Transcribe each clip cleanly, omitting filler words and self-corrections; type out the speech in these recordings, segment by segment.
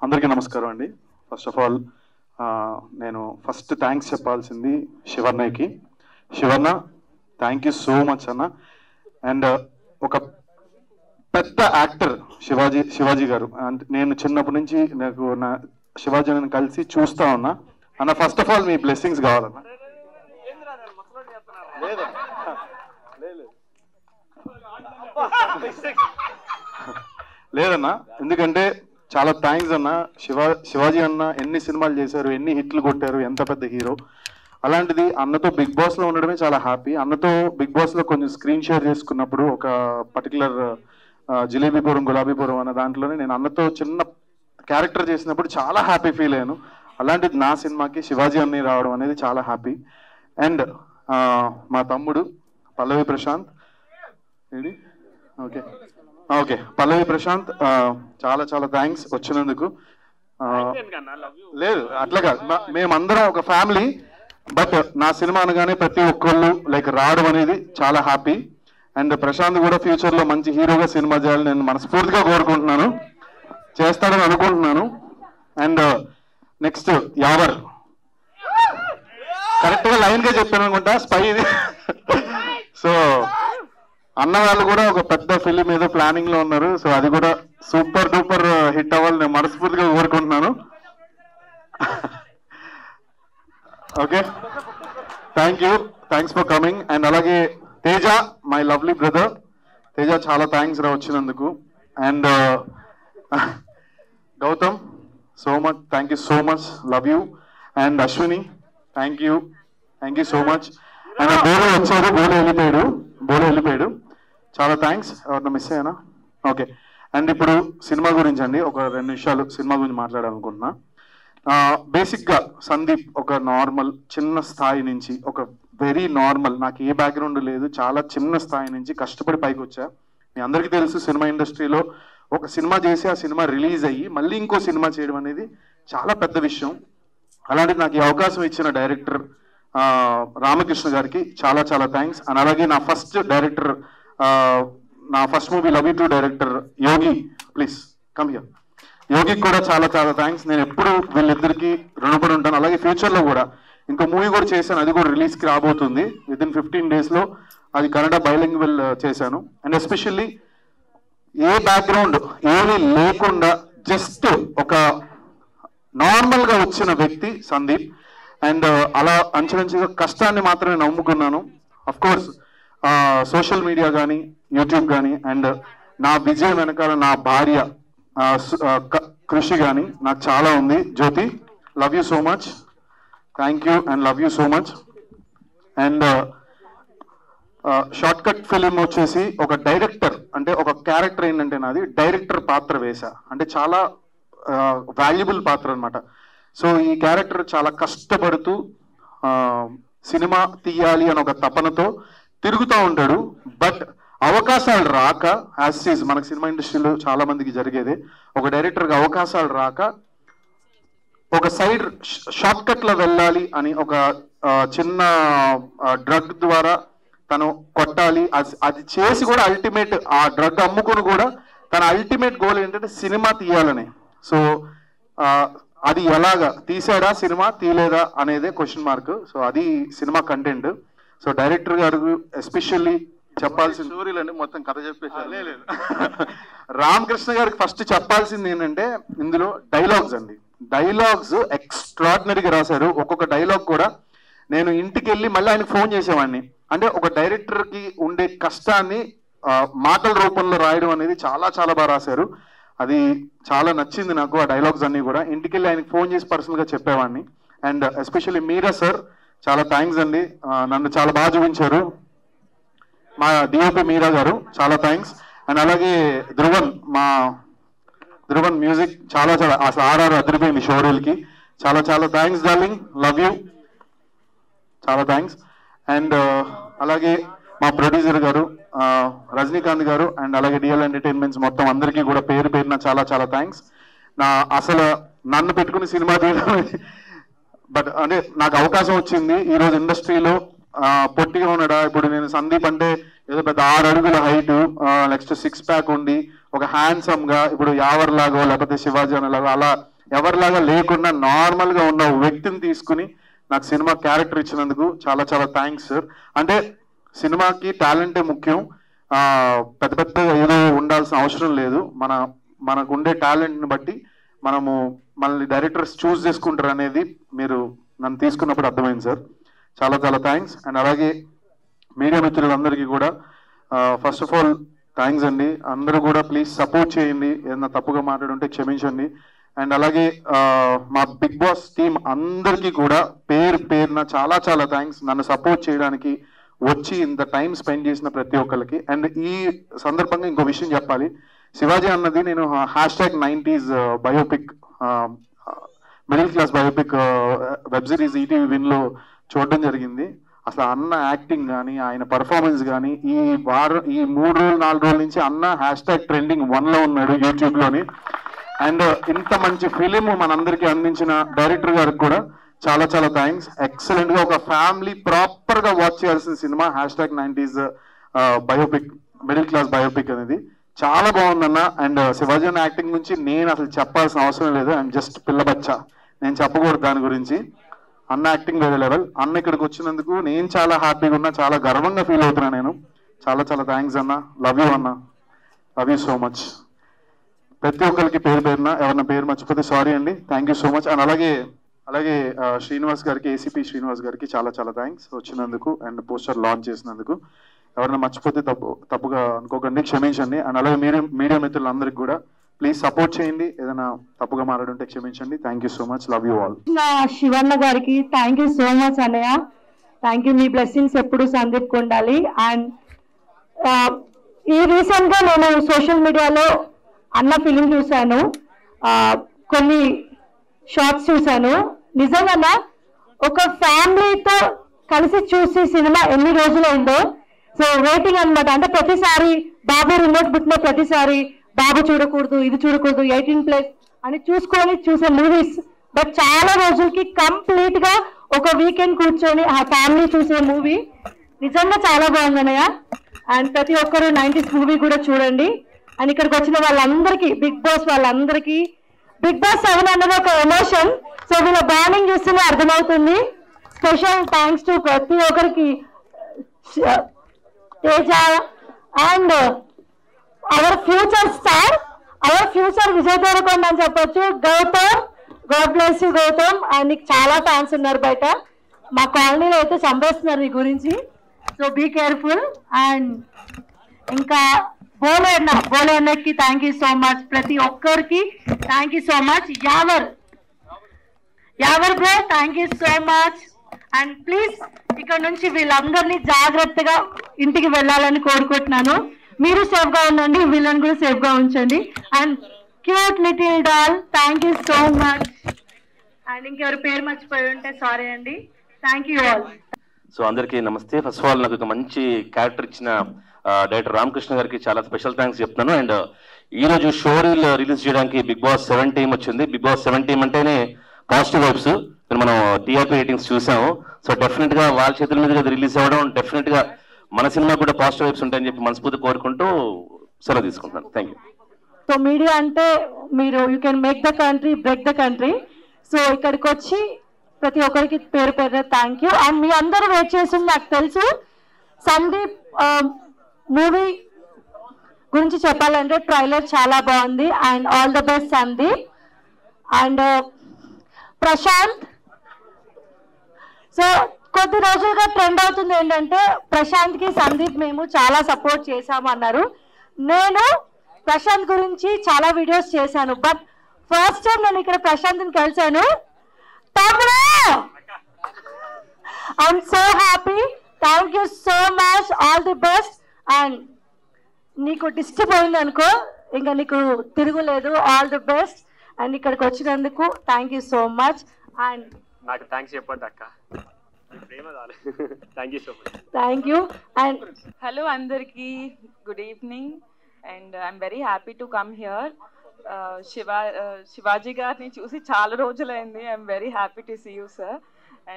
అందరికీ నమస్కారం అండి. ఫస్ట్ ఆఫ్ ఆల్ నేను ఫస్ట్ థ్యాంక్స్ చెప్పాల్సింది శివర్ణకి. శివర్ణ, థ్యాంక్ యూ సో మచ్ అన్న. అండ్ ఒక పెద్ద యాక్టర్ శివాజీ గారు. అండ్ నేను చిన్నప్పటి నుంచి నాకు నా శివాజీ నేను కలిసి చూస్తా ఉన్నా అన్న. First of all me blessings కావాలన్నా. లేదన్నా, ఎందుకంటే చాలా థ్యాంక్స్ అన్న. శివాజీ అన్న ఎన్ని సినిమాలు చేశారు, ఎన్ని హిట్లు కొట్టారు, ఎంత పెద్ద హీరో. అలాంటిది అన్నతో బిగ్ బాస్ లో ఉండడమే చాలా హ్యాపీ. అన్నతో బిగ్ బాస్ లో కొంచెం స్క్రీన్ షేర్ చేసుకున్నప్పుడు ఒక పర్టికులర్ జిలేబీపురం గులాబీపురం అన్న దాంట్లోనే నేను అన్నతో చిన్న క్యారెక్టర్ చేసినప్పుడు చాలా హ్యాపీ ఫీల్ అయ్యాను. అలాంటిది నా సినిమాకి శివాజీ అన్నయ్య రావడం అనేది చాలా హ్యాపీ. అండ్ మా తమ్ముడు పల్లవి ప్రశాంత్, ఓకే ఓకే పల్లవి ప్రశాంత్, చాలా చాలా థ్యాంక్స్ వచ్చినందుకు. లేదు అట్లా కాదు, మేమందరం ఒక ఫ్యామిలీ. బట్ నా సినిమా అనగానే ప్రతి ఒక్కళ్ళు రావడం అనేది చాలా హ్యాపీ. అండ్ ప్రశాంత్ కూడా ఫ్యూచర్ లో మంచి హీరోగా సినిమా చేయాలని నేను మనస్ఫూర్తిగా కోరుకుంటున్నాను, చేస్తాడని అనుకుంటున్నాను. అండ్ నెక్స్ట్ యావర్, కరెక్ట్ గా లైన్ గా చెప్పాను అనుకుంటా, స్పై ఇది. సో అన్న వాళ్ళు కూడా ఒక పెద్ద ఫిలిం ఏదో ప్లానింగ్ లో ఉన్నారు. సో అది కూడా సూపర్ డూపర్ హిట్ అవ్వాలని నేను మనస్ఫూర్తిగా కోరుకుంటున్నాను. Okay, thanks for coming. And అలాగే Teja, my lovely brother Teja, చాలా థ్యాంక్స్ రా వచ్చినందుకు. And Gautam, so much, thank you so much, love you. And Ashwini, thank you so much. And Bolo వచ్చారు, బోలో వెళ్ళిపోయాడు, చాలా థ్యాంక్స్. ఎవరన్నా మిస్ అయ్యానా? ఓకే. అండ్ ఇప్పుడు సినిమా గురించి అండి, ఒక 2 నిమిషాలు సినిమా గురించి మాట్లాడాలనుకుంటున్నా. బేసిక్గా సందీప్ ఒక నార్మల్ చిన్న స్థాయి నుంచి, ఒక వెరీ నార్మల్, నాకు ఏ బ్యాక్గ్రౌండ్ లేదు, చాలా చిన్న స్థాయి నుంచి కష్టపడి పైకి వచ్చా. మీ అందరికీ తెలుసు, సినిమా ఇండస్ట్రీలో ఒక సినిమా చేసి ఆ సినిమా రిలీజ్ అయ్యి మళ్ళీ ఇంకో సినిమా చేయడం అనేది చాలా పెద్ద విషయం. అలాంటిది నాకు ఈ అవకాశం ఇచ్చిన డైరెక్టర్ రామకృష్ణ గారికి చాలా చాలా థ్యాంక్స్. అండ్ అలాగే నా ఫస్ట్ డైరెక్టర్, నా first movie love you to director Yogi, please come here, యోగికి కూడా చాలా చాలా థ్యాంక్స్. నేను ఎప్పుడు వీళ్ళిద్దరికి రుణపడి ఉంటాను. అలాగే ఫ్యూచర్లో కూడా ఇంకో మూవీ కూడా చేశాను, అది కూడా రిలీజ్కి రాబోతుంది వితిన్ 15 days. అది కన్నడ బైలింగ్వల్ చేశాను. అండ్ ఎస్పెషల్లీ ఏ బ్యాక్గ్రౌండ్ ఏమీ లేకుండా జస్ట్ ఒక నార్మల్గా వచ్చిన వ్యక్తి సందీప్. అండ్ అలా అంచెలంచెగా కష్టాన్ని మాత్రమే నమ్ముకున్నాను. అఫ్ కోర్స్ సోషల్ మీడియా కానీ యూట్యూబ్ కానీ అండ్ నా విజయం వెనకాల నా భార్య కృషి కానీ నాకు చాలా ఉంది. Jyothi, love you so much, thank you and love you so much. And short cut film వచ్చేసి ఒక డైరెక్టర్, అంటే ఒక క్యారెక్టర్ ఏంటంటే నాది డైరెక్టర్ పాత్ర వేశా, అంటే చాలా వాల్యుబుల్ పాత్ర అనమాట. సో ఈ క్యారెక్టర్ చాలా కష్టపడుతూ సినిమా తీయాలి అని ఒక తపనతో తిరుగుతూ ఉంటాడు. బట్ అవకాశాలు రాక, యాజ్ ఈజ్ మనకు సినిమా ఇండస్ట్రీలో చాలా మందికి జరిగేదే, ఒక డైరెక్టర్కి అవకాశాలు రాక ఒక సైడ్ షార్ట్ కట్లో వెళ్ళాలి అని ఒక చిన్న డ్రగ్ ద్వారా తను కొట్టాలి, అది చేసి కూడా అల్టిమేట్ ఆ డ్రగ్ అమ్ముకుని కూడా తన అల్టిమేట్ గోల్ ఏంటంటే సినిమా తీయాలని. సో అది ఎలాగా తీసాడా సినిమా, తీయలేదా అనేదే క్వశ్చన్ మార్క్. సో అది సినిమా కంటెంట్. సో డైరెక్టర్ గారు ఎస్పెషల్లీ చెప్పాల్సిన స్టోరీలండి, మొత్తం కథ చెప్పేసారు. లేదు, రామకృష్ణ గారికి ఫస్ట్ చెప్పాల్సింది ఏంటంటే ఇందులో డైలాగ్స్ అండి. డైలాగ్స్ ఎక్స్ట్రాడినరీగా రాశారు. ఒక్కొక్క డైలాగ్ కూడా నేను ఇంటికి వెళ్ళి మళ్ళీ ఆయనకు ఫోన్ చేసేవాడిని. అంటే ఒక డైరెక్టర్కి ఉండే కష్టాన్ని మాటల రూపంలో రాయడం అనేది చాలా చాలా బాగా రాశారు. అది చాలా నచ్చింది నాకు. ఆ డైలాగ్స్ అన్నీ కూడా ఇంటికి వెళ్ళి ఆయనకు ఫోన్ చేసి పర్సనల్గా చెప్పేవాడిని. అండ్ ఎస్పెషల్లీ మీరా సార్, చాలా థ్యాంక్స్ అండి, నన్ను చాలా బాగా చూపించారు. మా డిఓపి మీరా గారు, చాలా థ్యాంక్స్. అండ్ అలాగే ధ్రువన్ మ్యూజిక్ చాలా చాలా అసలు ఆర్ఆర్ అదిరిపోయింది షోరీల్కి. చాలా చాలా థ్యాంక్స్ డార్లింగ్, లవ్ యూ, చాలా థ్యాంక్స్. అండ్ అలాగే మా ప్రొడ్యూసర్ గారు రజనీకాంత్ గారు అండ్ అలాగే డిఎల్ ఎంటర్టైన్మెంట్స్ మొత్తం అందరికీ కూడా పేరు పేరున చాలా చాలా థ్యాంక్స్. అసలు నన్ను పెట్టుకుని సినిమా తీయడం, బట్ అంటే నాకు అవకాశం వచ్చింది. ఈరోజు ఇండస్ట్రీలో పొట్టిగా ఉన్నాడా, ఇప్పుడు నేను సందీప్ అంటే ఏదో పెద్ద 6 అడుగుల హైట్, నెక్స్ట్ 6 ప్యాక్ ఉండి ఒక హ్యాండ్సమ్ గా ఇప్పుడు యావర్ లాగో లేకపోతే శివాజీ అనేలాగో అలా ఎవరిలాగా లేకుండా నార్మల్గా ఉన్న వ్యక్తిని తీసుకుని నాకు సినిమా క్యారెక్టర్ ఇచ్చినందుకు చాలా చాలా థ్యాంక్స్ సార్. అంటే సినిమాకి టాలెంటే ముఖ్యం, పెద్ద పెద్దగా ఏదో ఉండాల్సిన అవసరం లేదు. మనకు ఉండే టాలెంట్ని బట్టి మనల్ని డైరెక్టర్స్ చూస్ చేసుకుంటారు అనేది మీరు నన్ను తీసుకున్నప్పుడు అర్థమైంది సార్. చాలా చాలా థ్యాంక్స్. అండ్ అలాగే మీడియా మిత్రులందరికీ కూడా ఫస్ట్ ఆఫ్ ఆల్ థ్యాంక్స్ అండి. అందరూ కూడా ప్లీజ్ సపోర్ట్ చేయండి, ఏదైనా తప్పుగా మాట్లాడుంటే క్షమించండి. అండ్ అలాగే మా బిగ్ బాస్ టీం అందరికీ కూడా పేరున చాలా చాలా థ్యాంక్స్. నన్ను సపోర్ట్ చేయడానికి వచ్చి ఇంత టైం స్పెండ్ చేసిన ప్రతి ఒక్కరికి. అండ్ ఈ సందర్భంగా ఇంకో విషయం చెప్పాలి. శివాజీ అన్నది నేను #90s biopic, middle class biopic web series ETV విన్లో చూడడం జరిగింది. అసలు అన్న యాక్టింగ్ కానీ ఆయన పర్ఫార్మెన్స్ కానీ ఈ 3 రోజులు 4 రోజుల నుంచి అన్న #trending1లో ఉన్నాడు యూట్యూబ్లోని. అండ్ ఇంత మంచి ఫిలిం మనందరికీ అందించిన డైరెక్టర్ గారికి కూడా చాలా చాలా థ్యాంక్స్. ఎక్సలెంట్ గా ఒక ఫ్యామిలీ ప్రాపర్ గా వాచ్ చేయాల్సిన cinema #90s biopic, middle class biopic అనేది చాలా బాగుందన్న. అండ్ శివాజీ అన్న యాక్టింగ్ గురించి నేను అసలు చెప్పాల్సిన అవసరం లేదు, ఐఎమ్ జస్ట్ పిల్లబచ్చా, నేను చెప్పకూడదు దాని గురించి. అన్న యాక్టింగ్ వేరే లెవెల్. అన్న ఇక్కడికి వచ్చినందుకు నేను చాలా హ్యాపీగా ఉన్నా, చాలా గర్వంగా ఫీల్ అవుతున్నా నేను. చాలా చాలా థ్యాంక్స్ అన్న. లవ్ యూ అన్న, లవ్ యూ సో మచ్. ప్రతి ఒక్కరికి పేరున ఎవరన్నా పేరు మర్చిపోతే సారీ అండి. Thank you so much. And అలాగే శ్రీనివాస్ గారికి, ఏసీపీ శ్రీనివాస్ గారికి చాలా చాలా థ్యాంక్స్ వచ్చినందుకు అండ్ పోస్టర్ లాంచ్ చేసినందుకు. ఎవరైనా మర్చిపోతే తప్పుగా అనుకోకండి, క్షమించండి. అండ్ అలాగే మీడియా మిత్రులందరికీ కూడా ప్లీజ్ సపోర్ట్ చేయండి, ఏదైనా తప్పుగా మాట్లాడుంటే క్షమించండి. Thank you so much, love you all. Shivanna గారికి థ్యాంక్ యూ సో మచ్ అన్నయ్య, థ్యాంక్ యూ. మీ బ్లెస్సింగ్స్ ఎప్పుడు సందీప్కి ఉండాలి. అండ్ ఈ రీసెంట్ గా నేను సోషల్ మీడియాలో అన్న ఫిలిం చూశాను, కొన్ని షార్ట్స్ చూశాను. నిజంగా ఒక ఫ్యామిలీతో కలిసి చూసి సినిమా ఎన్ని రోజులైందో. సో వెయిటింగ్ అనమాట. అంటే ప్రతిసారి బాబు రిమోట్ పుట్టిన ప్రతిసారి బాబు చూడకూడదు, ఇది చూడకూడదు, 18+ అని చూసే మూవీస్. బట్ చాలా రోజులకి కంప్లీట్ గా ఒక వీకెండ్ కూర్చొని ఆ ఫ్యామిలీ చూసే మూవీ నిజంగా చాలా బాగుందన్నయ్య. అండ్ ప్రతి ఒక్కరు 90s మూవీ కూడా చూడండి. అండ్ ఇక్కడికి వచ్చిన వాళ్ళందరికీ, బిగ్ బాస్ వాళ్ళందరికీ, బిగ్ బాస్ 7 అన్నది ఒక ఎమోషన్. సో వీళ్ళ బాండింగ్ చూస్తేనే అర్థమవుతుంది. స్పెషల్ థ్యాంక్స్ టు ప్రతి ఒక్కరికి, Teja and our future star, our future Vijay Deverakonda అని చెప్పొచ్చు. Gautam, God bless you Gautam. And నీకు చాలా ఫ్యాన్స్ ఉన్నారు బయట, మా కాలనీలో అయితే చంపేస్తున్నారు నీ గురించి. So be careful. అండ్ ఇంకా బోలే అన్నకి థ్యాంక్ యూ సో మచ్. ప్రతి ఒక్కరికి thank you so much. Yawar bro thank you so much. And please ఇక్కడ నుంచి వీళ్ళందరినీ జాగ్రత్తగా ఇంటికి వెళ్ళాలని కోరుకుంటున్నాను. మీరు సేఫ్ గా ఉండండి, వీళ్ళని కూడా సేఫ్ గా ఉంచండి. And cute little doll thank you so much. And ఇంకెవరి పేరు మర్చిపోయి ఉంటే సారీ అండి. Thank you all. సో అందరికీ నమస్తే. ఫస్ట్ ఆఫ్ ఆల్ నాకు ఒక మంచి క్యారెక్టర్ ఇచ్చిన డైరెక్టర్ రామకృష్ణ గారికి చాలా స్పెషల్ థ్యాంక్స్ చెప్తున్నాను. అండ్ ఈ రోజు షో రీల్ రిలీజ్ చేయడానికి బిగ్ బాస్ 7 టీమ్ వచ్చింది. బిగ్ బాస్ 7 టీమ్ అంటేనే పాజిటివ్ వైబ్స్. మనం టీఆర్పీ రేటింగ్స్ చూసాము. సో డెఫినెట్ గా వాళ్ళ చేతుల మీద రిలీజ్ అవ్వడం డెఫినెట్ గా మన సినిమా కూడా పాజిటివ్ వైబ్స్ ఉంటాయని చెప్పి మనస్ఫూర్తి కోరుకుంటూ సెలవు తీసుకుంటున్నాను. Thank you. సో మీడియా అంటే మీరు you can make the country, break the country. So ఇక్కడికి వచ్చి ప్రతి ఒక్కరికి పేరు థ్యాంక్ యూ. అండ్ మీ అందరూ వెయిట్ చేసింది నాకు తెలుసు. సందీప్ మూవీ గురించి చెప్పాలంటే ట్రైలర్ చాలా బాగుంది. And all the best Sandeep. And Prashant, so కొద్ది రోజులుగా ట్రెండ్ అవుతుంది ఏంటంటే ప్రశాంత్కి సందీప్ మేము చాలా సపోర్ట్ చేశాము అన్నారు. నేను ప్రశాంత్ గురించి చాలా వీడియోస్ చేశాను. బట్ ఫస్ట్ టైం నేను ఇక్కడ ప్రశాంత్ని కలిశాను. I'm so happy. Thank you so much, all the best. And నీకు డిస్టర్బ్ అయింది అనుకో, ఇంకా నీకు తిరుగులేదు. All the best. అండ్ ఇక్కడికి వచ్చినందుకు thank you so much. And నాకు థ్యాంక్స్ చెప్పండి అక్క, thank you so much. Thank you. And hello అందరికీ, good evening. And I'm very happy to come here. Shivaji గారిని చూసి చాలా రోజులైంది. I'm very happy to see you sir.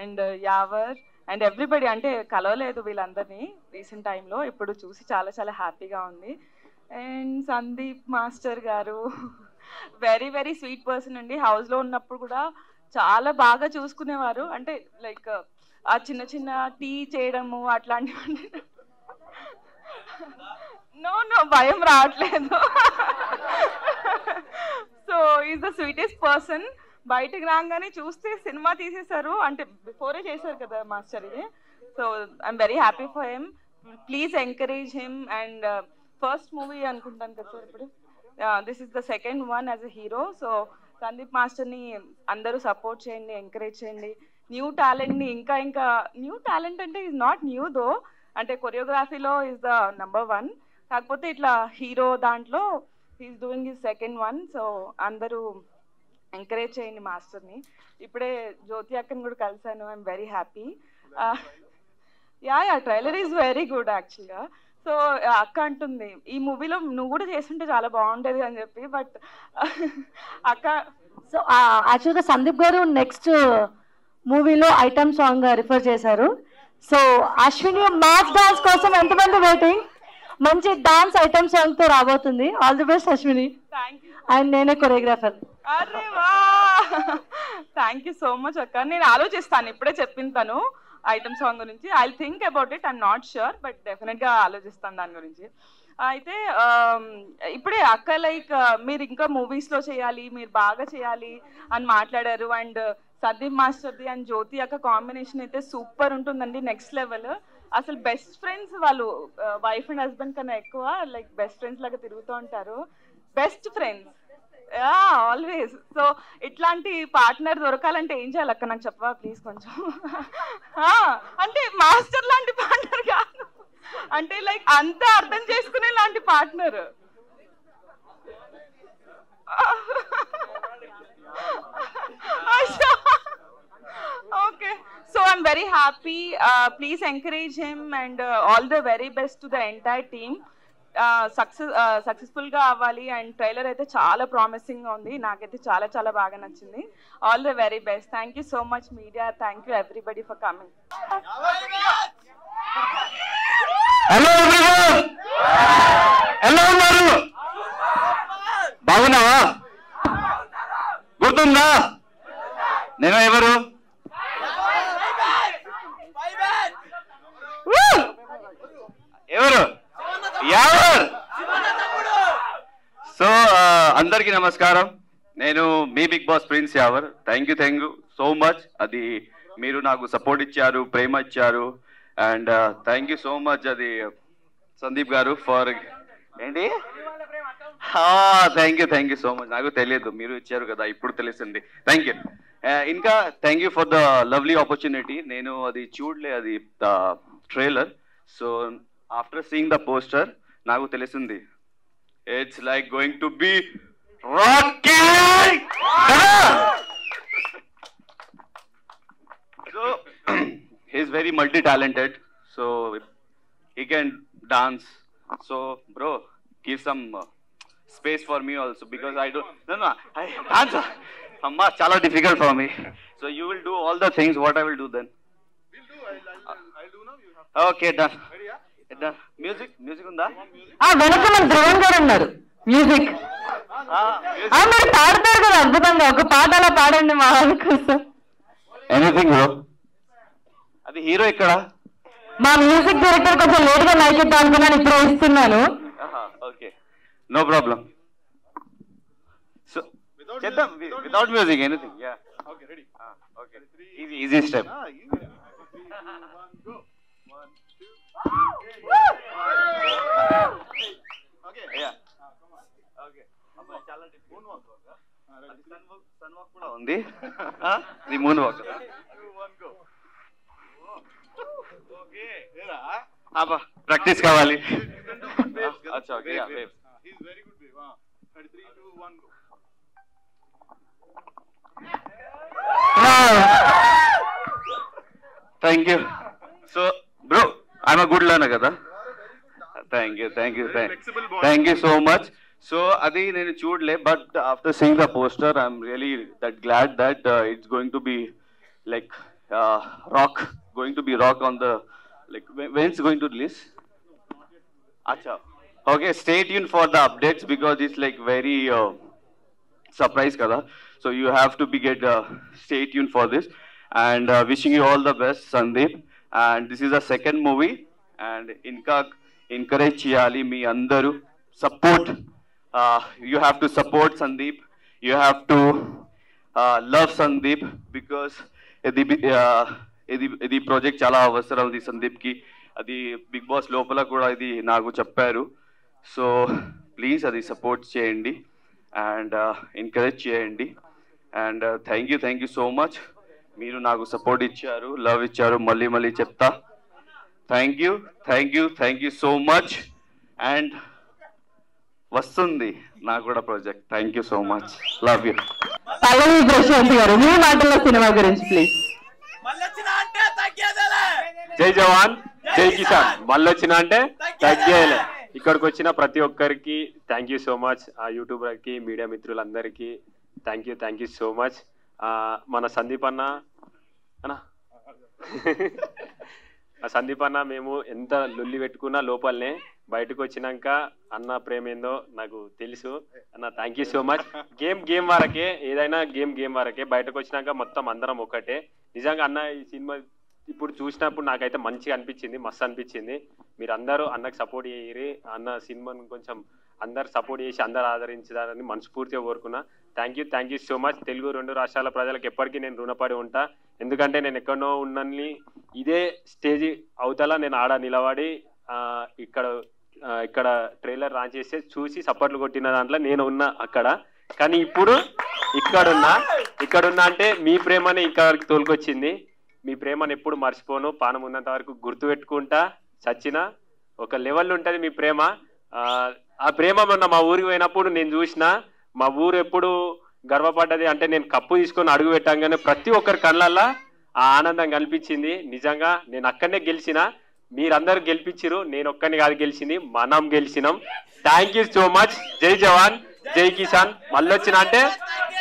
And Yawar and everybody, అంటే కలవలేదు వీళ్ళందరినీ రీసెంట్ టైంలో, ఇప్పుడు చూసి చాలా చాలా హ్యాపీగా ఉంది. అండ్ సందీప్ మాస్టర్ గారు, వెరీ వెరీ స్వీట్ పర్సన్ అండి. హౌస్లో ఉన్నప్పుడు కూడా చాలా బాగా చూసుకునేవారు. అంటే లైక్ ఆ చిన్న చిన్న టీ చేయడము అట్లాంటివన్నీ. నో నో భయం రావట్లేదు. So is the sweetest person. బయటకు రాగానే చూస్తే సినిమా తీసేశారు, అంటే బిఫోరే చేశారు కదా మాస్టర్ ఇది. So I'm very happy for him. Please encourage him. And first movie అనుకుంటాను కదా సార్ ఇప్పుడు. This is the second one as a hero. So Sandeep మాస్టర్ని అందరూ సపోర్ట్ చేయండి, ఎంకరేజ్ చేయండి. న్యూ టాలెంట్ని ఇంకా ఇంకా న్యూ టాలెంట్ అంటే ఈజ్ నాట్ న్యూ దో, అంటే కొరియోగ్రఫీలో ఈజ్ ద నంబర్ 1. కాకపోతే ఇట్లా హీరో దాంట్లో is doing is second one. So అందరూ ఎంకరేజ్ చేయండి మాస్టర్ని. ఇప్పుడే జ్యోతి అక్కని కూడా కలిసాను. I'm very happy. Yeah trailer is very good యాక్చువల్గా. సో అక్క అంటుంది ఈ మూవీలో నువ్వు కూడా చేస్తుంటే చాలా బాగుండేది అని చెప్పి. బట్ అక్క సో యాక్చువల్గా సందీప్ గారు నెక్స్ట్ మూవీలో ఐటమ్ సాంగ్ రిఫర్ చేశారు. సో అశ్విని మ్యాచ్ డాన్స్ కోసం ఎంతమంది వెయిటింగ్? మంచి డాన్స్ ఐటమ్ సాంగ్తో రాబోతుంది. All the best Ashwini. Thank you. And నేనే కొరియోగ్రాఫర్. అరే వా, థ్యాంక్ యూ సో మచ్ అక్క. నేను ఆలోచిస్తాను, ఇప్పుడే చెప్పింది తను ఐటమ్ సాంగ్ గురించి. I think about it. I'm not sure, but డెఫినెట్గా ఆలోచిస్తాను దాని గురించి. అయితే ఇప్పుడే అక్క లైక్ మీరు ఇంకా మూవీస్లో చేయాలి, మీరు బాగా చేయాలి అని మాట్లాడారు. అండ్ సందీప్ మాస్టర్ది అండ్ జ్యోతి అక్క కాంబినేషన్ అయితే సూపర్ ఉంటుందండి, నెక్స్ట్ లెవెల్. అసలు బెస్ట్ ఫ్రెండ్స్ వాళ్ళు, వైఫ్ అండ్ హస్బెండ్ కన్నా ఎక్కువ లైక్ బెస్ట్ ఫ్రెండ్స్ లాగా తిరుగుతూ ఉంటారు. Best friends always. సో ఇట్లాంటి పార్ట్నర్ దొరకాలంటే ఏం చేయాలి అక్క, నాకు చెప్పవా ప్లీజ్ కొంచెం. అంటే మాస్టర్ లాంటి పార్ట్నర్ కాదు, అంటే లైక్ అంతా అర్థం చేసుకునే లాంటి partner. Okay, so I'm very happy. Please encourage him and all the very best to the entire team. Successful గా అవ్వాలి. అండ్ ట్రైలర్ అయితే చాలా ప్రామిసింగ్ గా ఉంది, నాకైతే చాలా చాలా బాగా నచ్చింది. All the very best. Thank you so much media. Thank you everybody for coming. Hello everyone, ఎలా ఉన్నారు? బాగున్నావా? గుర్తుందా నేను ఎవరు? ఎవరు? యావర్. సో అందరికీ నమస్కారం. నేను మీ Bigg Boss Prince Yawar. Thank you so much. అది మీరు నాకు సపోర్ట్ ఇచ్చారు, ప్రేమ ఇచ్చారు. And thank you so much అది సందీప్ గారు ఫర్ ఏంటి. Thank you so much. నాకు తెలియదు, మీరు ఇచ్చారు కదా, ఇప్పుడు తెలిసింది. Thank you. ఇంకా thank you for the lovely opportunity. నేను అది చూడలే, అది trailer. So after seeing the poster నాకు తెలిసింది it's like going to be rocking. So he's very multi-talented, so he can dance. So bro, give some space for me also, because I don't I dance amma chala difficult for me. So you will do all the things what I will do then. I'll do now. You have okay, done. Ready? Done. Music unda వెనక మన ధ్రువం గారు ఉన్నారు. Music మీరు పాడతారు కదా అద్భుతంగా, ఒక పాట అలా పాడండి మా వాళ్ళ కోసం. Anything bro. అది హీరో ఇక్కడ. మా మ్యూజిక్ డైరెక్టర్ కొంచెం లేట్ గా లైక్ ఇద్దాం అనుకున్నాను, ఇప్పుడు ఇస్తున్నాను. Okay, no problem. సో చేద్దాం without music anything. Yeah okay, ready. Okay, easy step. Okay yeah okay. అబ్బా చాలా మూన్ వాక్. అది సన్ వాక్ కూడా ఉంది. ఇది మూన్ వాక్. ప్రాక్టీస్ కావాలి. అచ్చా okay. Yeah wave. He is very good wave. 3 2 1 go. Thank you. So bro I'm a good learner కదా. Thank you so much. So అది నేను చూడలే, but after seeing the poster I'm really that glad that it's going to be like rock, going to be rock on the, like when it's going to release? Acha. Okay, stay tuned for the updates, because it's like very surprise kada. So you have to stay tuned for this. And wishing you all the best, Sandeep. And this is the second movie. And inka encourage cheyali me andaru support. You have to support Sandeep. You have to love Sandeep because ఇది project చాలా అవసరం ఇది సందీప్కి. అది big boss లోపల కూడా ఇది నాకు చెప్పారు. సో ప్లీజ్ అది సపోర్ట్ చేయండి అండ్ ఎంకరేజ్ చేయండి. And thank you so much. మీరు నాకు సపోర్ట్ ఇచ్చారు, లవ్ ఇచ్చారు, మళ్ళీ చెప్తా. Thank you so much. And వస్తుంది నాకు కూడా project. Thank you so much. Love you. Pallavi Prashanth గారు మీ మాటల్లో సినిమా గురించి ప్లీజ్. జై జవాన్ జై కిసాన్. మళ్ళొచ్చిన అంటే తగ్గేలే. ఇక్కడికి వచ్చిన ప్రతి ఒక్కరికి థ్యాంక్ యూ సో మచ్. యూట్యూబర్కి, మీడియా మిత్రులందరికీ థ్యాంక్ యూ సో మచ్. మన సందీప్ అన్న మేము ఎంత లొల్లి పెట్టుకున్నా లోపలనే బయటకు వచ్చినాక అన్న ప్రేమ ఏందో నాకు తెలుసు అన్న. Thank you so much. Game వరకే, ఏదైనా గేమ్ వరకే. బయటకు వచ్చినాక మొత్తం అందరం ఒకటే. నిజంగా అన్న ఈ సినిమా ఇప్పుడు చూసినప్పుడు నాకైతే మంచిగా అనిపించింది, మస్తు అనిపించింది. మీరు అందరూ అన్నకు సపోర్ట్ చేయరి. అన్న సినిమాను కొంచెం అందరు సపోర్ట్ చేసి అందరు ఆదరించాలని మనస్ఫూర్తిగా కోరుకున్నా. Thank you so much. Telugu 2 రాష్ట్రాల ప్రజలకు ఎప్పటికీ నేను రుణపడి ఉంటా. ఎందుకంటే నేను ఎక్కడో ఉన్నని ఇదే స్టేజ్ అవతల నేను ఆడ నిలబడి ఇక్కడ ట్రైలర్ లాంచ్ చేస్తే చూసి సపోర్ట్లు కొట్టిన దాంట్లో నేను ఉన్నా అక్కడ. కానీ ఇప్పుడు ఇక్కడున్నా అంటే మీ ప్రేమని ఇక్కడ తోలుకొచ్చింది. మీ ప్రేమను ఎప్పుడు మర్చిపోను. పానం ఉన్నంత వరకు గుర్తు పెట్టుకుంటా. చచ్చిన ఒక లెవెల్ ఉంటుంది మీ ప్రేమ. ఆ ప్రేమ మొన్న మా ఊరికి పోయినప్పుడు నేను చూసిన. మా ఊరు ఎప్పుడు గర్వపడ్డది అంటే నేను కప్పు తీసుకొని అడుగు పెట్టాగానే ప్రతి ఒక్కరి కళ్ళల్లో ఆ ఆనందం కనిపించింది. నిజంగా నేను అక్కడనే గెలిచిన, మీరందరూ గెలిపించిరు. నేను ఒక్కడిని కాదు గెలిచింది, మనం గెలిచినాం. Thank you so much. జై జవాన్ జై కిసాన్. మళ్ళొచ్చిన అంటే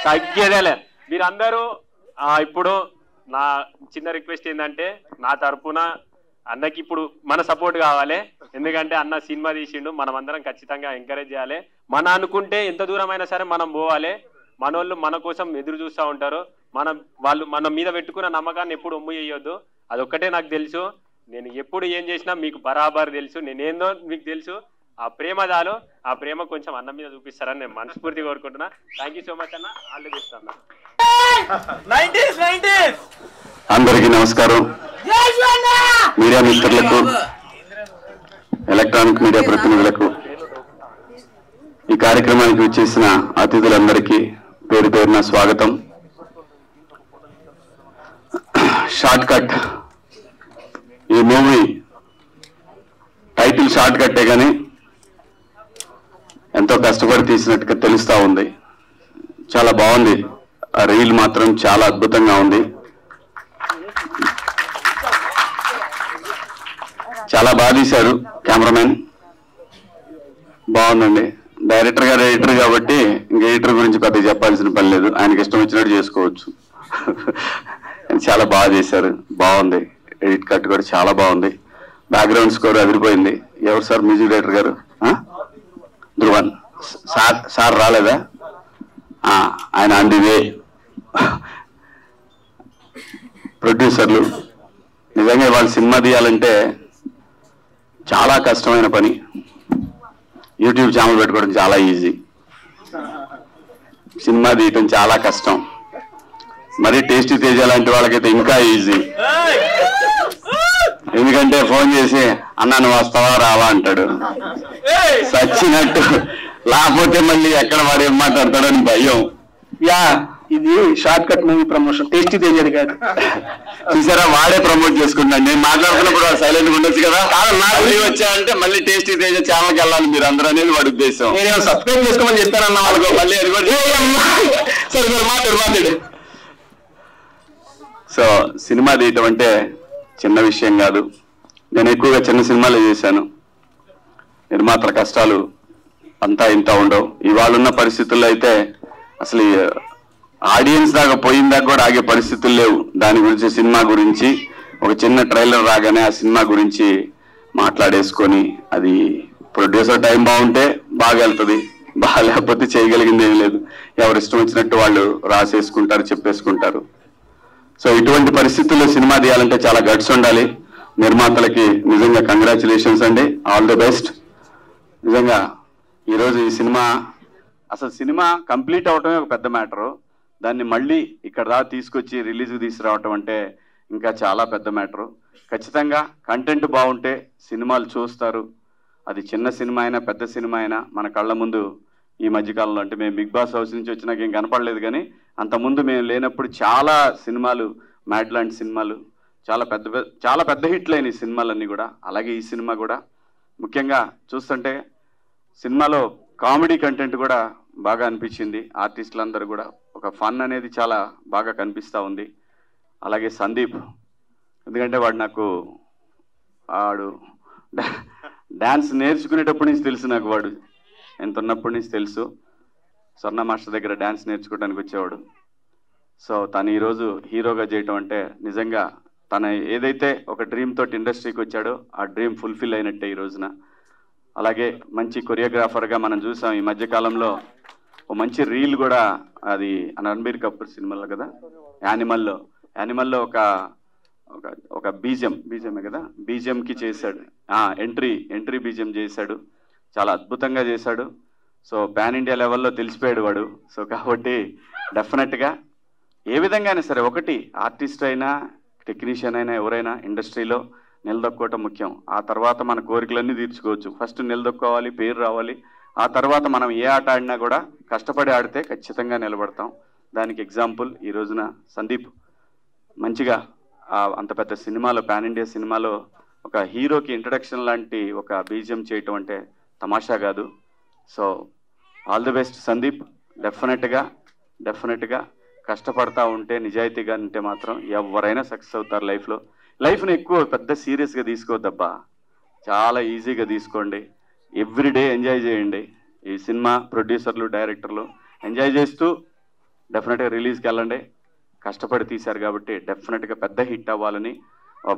తగ్గేదేలే. మీరందరూ ఇప్పుడు నా చిన్న రిక్వెస్ట్ ఏంటంటే నా తరపున అన్నకి ఇప్పుడు మన సపోర్ట్ కావాలి. ఎందుకంటే అన్న సినిమా తీసిండు, మనం అందరం ఖచ్చితంగా ఎంకరేజ్ చేయాలి. మన అనుకుంటే ఎంత దూరమైనా సరే మనం పోవాలి. మనోళ్ళు మన కోసం ఎదురు చూస్తూ ఉంటారు. వాళ్ళు మన మీద పెట్టుకున్న నమ్మకాన్ని ఎప్పుడు ఒమ్ము చేయొద్దు. అదొక్కటే నాకు తెలుసు. నేను ఎప్పుడు ఏం చేసినా మీకు బరాబర్ తెలుసు. నేనేందో మీకు తెలుసు. ఆ ప్రేమ చాలు. ఆ ప్రేమ కొంచెం అన్న మీద చూపిస్తారని నేను మనస్ఫూర్తిగా కోరుకుంటున్నా. థ్యాంక్ యూ సో మచ్ అన్న. ఆల్ ది బెస్ట్ అన్న. అందరికీ నమస్కారం. మీడియా మిత్రులకు, ఎలక్ట్రానిక్ మీడియా ప్రతినిధులకు, ఈ కార్యక్రమానికి వచ్చేసిన అతిథులందరికీ పేరు పేరున స్వాగతం. Short cut. ఈ మూవీ టైటిల్ షార్ట్ కట్టే కానీ ఎంతో కష్టపడి తీసినట్టుగా తెలుస్తా ఉంది. చాలా బాగుంది. ఆ రీల్ మాత్రం చాలా అద్భుతంగా ఉంది. చాలా బాగా తీశారు కెమెరామెన్. బాగుందండి. డైరెక్టర్ గారు ఎడిటర్ కాబట్టి ఇంక ఎడిటర్ గురించి పెద్దగా చెప్పాల్సిన పని లేదు. ఆయనకి ఇష్టం వచ్చినట్టు చేసుకోవచ్చు. చాలా బాగా చేశారు. బాగుంది. ఎడిట్ కట్ కూడా చాలా బాగుంది. బ్యాక్గ్రౌండ్ స్కోర్ అదిరిపోయింది. ఎవరు సార్ మ్యూజిక్ డైరెక్టర్ గారు? ధ్రువన్ సార్ రాలేదా? ఆయన ఆన్ ది వే. ప్రొడ్యూసర్లు నిజంగా వాళ్ళు సినిమా తీయాలంటే చాలా కష్టమైన పని. యూట్యూబ్ ఛానల్ పెట్టుకోవడం చాలా ఈజీ, సినిమా తీయటం చాలా కష్టం. మరి టేస్టీ తేజ లాంటి వాళ్ళకైతే ఇంకా ఈజీ. ఎందుకంటే ఫోన్ చేసి అన్నా నువ్వు వస్తావా రావా అంటాడు. సచ్చినట్టు. లేకపోతే మళ్ళీ ఎక్కడ వాడు ఏం మాట్లాడతాడని భయం. ఇది short cut movie promotion, tasty తేజది కాదు. చూసారా, వాడే ప్రమోట్ చేసుకుంటాను. నేను మాట్లాడుతున్నప్పుడు సైలెంట్ గా ఉండొచ్చు కదా. నాకు వచ్చాయంటే మళ్ళీ టేస్టీ తేజ ఛానల్కి వెళ్ళాలి మీరు అందరూ అనేది వాడి ఉద్దేశం. నేను సబ్స్క్రైబ్ చేసుకోమని చెప్పానన్న వాళ్ళకు మళ్ళీ అది కూడా సరే మాట్లాడు. సో సినిమా తీయటం అంటే చిన్న విషయం కాదు. నేను ఎక్కువగా చిన్న సినిమాలే చేశాను. నిర్మాతల కష్టాలు అంతా ఇంత ఉండవు. ఇవాళ ఉన్న పరిస్థితుల్లో అయితే అసలు ఆడియన్స్ దాకా పోయిందాకా కూడా ఆగే పరిస్థితులు లేవు. దాని గురించి, సినిమా గురించి ఒక చిన్న ట్రైలర్ రాగానే ఆ సినిమా గురించి మాట్లాడేసుకొని, అది ప్రొడ్యూసర్ టైం బాగుంటే బాగా వెళ్తుంది, బాగాలేకపోతే చేయగలిగింది ఏం లేదు. ఎవరు ఇష్టం వచ్చినట్టు వాళ్ళు రాసేసుకుంటారు, చెప్పేసుకుంటారు. సో ఇటువంటి పరిస్థితుల్లో సినిమా తీయాలంటే చాలా గట్స్ ఉండాలి. నిర్మాతలకి నిజంగా కంగ్రాచులేషన్స్ అండి, ఆల్ ది బెస్ట్. నిజంగా ఈరోజు ఈ సినిమా అసలు సినిమా కంప్లీట్ అవటమే ఒక పెద్ద మ్యాటరు. దాన్ని మళ్ళీ ఇక్కడ దాకా తీసుకొచ్చి రిలీజ్కి తీసుకురావటం అంటే ఇంకా చాలా పెద్ద మ్యాటరు. ఖచ్చితంగా కంటెంట్ బాగుంటే సినిమాలు చూస్తారు. అది చిన్న సినిమా అయినా పెద్ద సినిమా అయినా మన కళ్ళ ముందు ఈ మధ్యకాలంలో, అంటే మేము బిగ్ బాస్ హౌస్ నుంచి వచ్చినాక ఏం కనపడలేదు, కానీ అంతకుముందు మేము లేనప్పుడు చాలా సినిమాలు, మ్యాడ్ లాంటి సినిమాలు చాలా పెద్ద హిట్లు అయిన ఈ సినిమాలన్నీ కూడా. అలాగే ఈ సినిమా కూడా ముఖ్యంగా చూస్తుంటే సినిమాలో కామెడీ కంటెంట్ కూడా బాగా అనిపించింది. ఆర్టిస్టులందరూ కూడా ఒక ఫన్ అనేది చాలా బాగా కనిపిస్తూ ఉంది. అలాగే సందీప్, ఎందుకంటే వాడు డ్యాన్స్ నేర్చుకునేటప్పటి నుంచి తెలుసు నాకు. వాడు ఎంత ఉన్నప్పటి నుంచి తెలుసు. స్వర్ణ మాస్టర్ దగ్గర డ్యాన్స్ నేర్చుకోవడానికి వచ్చేవాడు. సో తను ఈరోజు హీరోగా చేయటం అంటే నిజంగా తన ఏదైతే ఒక డ్రీమ్ తోటి ఇండస్ట్రీకి వచ్చాడో ఆ డ్రీమ్ ఫుల్ఫిల్ అయినట్టే ఈ రోజున. అలాగే మంచి కొరియోగ్రాఫర్గా మనం చూసాం ఈ మధ్యకాలంలో. ఓ మంచి రీల్ కూడా, అది రణబీర్ కపూర్ సినిమాలో కదా, యానిమల్లో ఒక బీజిఎమే కదా, బీజిఎంకి చేశాడు. ఎంట్రీ బీజిఎం చేశాడు, చాలా అద్భుతంగా చేశాడు. సో పాన్ ఇండియా లెవెల్లో తెలిసిపోయాడు వాడు. సో కాబట్టి డెఫినెట్గా ఏ విధంగానే సరే, ఒకటి ఆర్టిస్ట్ అయినా టెక్నీషియన్ అయినా ఎవరైనా ఇండస్ట్రీలో నిలదొక్కోవటం ముఖ్యం. ఆ తర్వాత మన కోరికలన్నీ తీర్చుకోవచ్చు. ఫస్ట్ నిలదొక్కోవాలి, పేరు రావాలి. ఆ తర్వాత మనం ఏ ఆట ఆడినా కూడా కష్టపడి ఆడితే ఖచ్చితంగా నిలబడతాం. దానికి ఎగ్జాంపుల్ ఈ రోజున సందీప్ మంచిగా అంత పెద్ద సినిమాలో, పాన్ ఇండియా సినిమాలో ఒక హీరోకి ఇంట్రడక్షన్ లాంటి ఒక బీజిఎం చేయటం అంటే తమాషా కాదు. So all the best Sandeep. డెఫినెట్గా కష్టపడతా ఉంటే, నిజాయితీగా ఉంటే మాత్రం ఎవరైనా సక్సెస్ అవుతారు లైఫ్లో. లైఫ్ని ఎక్కువ పెద్ద సీరియస్గా తీసుకోవద్దబ్బా, చాలా ఈజీగా తీసుకోండి. ఎవ్రీడే ఎంజాయ్ చేయండి. ఈ సినిమా ప్రొడ్యూసర్లు, డైరెక్టర్లు ఎంజాయ్ చేస్తూ డెఫినెట్గా రిలీజ్కి వెళ్ళండి. కష్టపడి తీశారు కాబట్టి డెఫినెట్గా పెద్ద హిట్ అవ్వాలని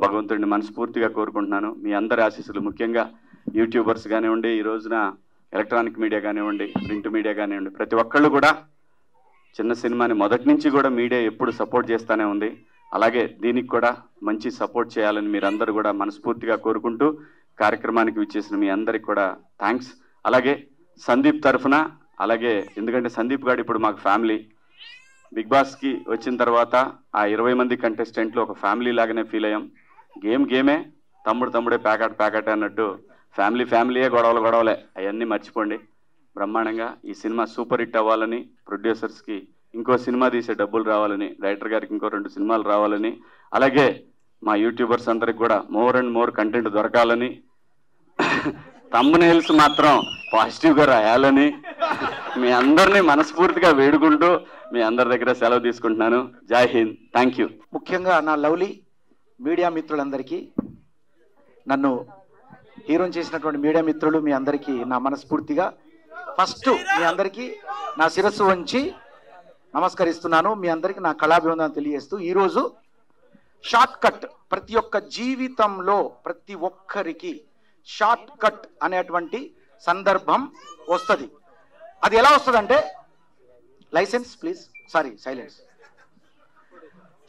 భగవంతుడిని మనస్ఫూర్తిగా కోరుకుంటున్నాను. మీ అందరి ఆశీస్సులు, ముఖ్యంగా యూట్యూబర్స్ కానివ్వండి, ఈ రోజున ఎలక్ట్రానిక్ మీడియా కానివ్వండి, ప్రింట్ మీడియా కానివ్వండి, ప్రతి ఒక్కళ్ళు కూడా చిన్న సినిమాని మొదటి నుంచి కూడా మీడియా ఎప్పుడు సపోర్ట్ చేస్తూనే ఉంది. అలాగే దీనికి కూడా మంచి సపోర్ట్ చేయాలని మీరందరూ కూడా మనస్ఫూర్తిగా కోరుకుంటూ కార్యక్రమానికి విచ్చేసిన మీ అందరికి కూడా థ్యాంక్స్. అలాగే సందీప్ తరఫున, అలాగే ఎందుకంటే సందీప్ గారు ఇప్పుడు మాకు ఫ్యామిలీ. బిగ్ బాస్కి వచ్చిన తర్వాత ఆ 20 మంది కంటెస్టెంట్లు ఒక ఫ్యామిలీ లాగానే ఫీల్ అయ్యాం. గేమే, తమ్ముడే ప్యాకెట్ అన్నట్టు ఫ్యామిలీయే గొడవలే అవన్నీ మర్చిపోండి. బ్రహ్మాండంగా ఈ సినిమా సూపర్ హిట్ అవ్వాలని, ప్రొడ్యూసర్స్కి ఇంకో సినిమా తీసే డబ్బులు రావాలని, డైరెక్టర్ గారికి ఇంకో 2 సినిమాలు రావాలని, అలాగే మా యూట్యూబర్స్ అందరికి కూడా మోర్ అండ్ మోర్ కంటెంట్ దొరకాలని, థంబ్నెయిల్స్ మాత్రం పాజిటివ్గా రాయాలని మీ అందరినీ మనస్ఫూర్తిగా వేడుకుంటూ మీ అందరి దగ్గర సెలవు తీసుకుంటున్నాను. జై హింద్, థ్యాంక్ యూ. ముఖ్యంగా నా లవ్లీ మీడియా మిత్రులందరికీ, నన్ను హీరోని చేసినటువంటి మీడియా మిత్రులు మీ అందరికీ నా మనస్ఫూర్తిగా ఫస్ట్ మీ అందరికీ నా శిరస్సు వంచి నమస్కరిస్తున్నాను. మీ అందరికీ నా కళాభివందనం తెలియజేస్తూ, ఈరోజు షార్ట్ కట్, ప్రతి ఒక్క జీవితంలో ప్రతి ఒక్కరికి షార్ట్ కట్ అనేటువంటి సందర్భం వస్తుంది. అది ఎలా వస్తుందంటే, licence please, sorry silence.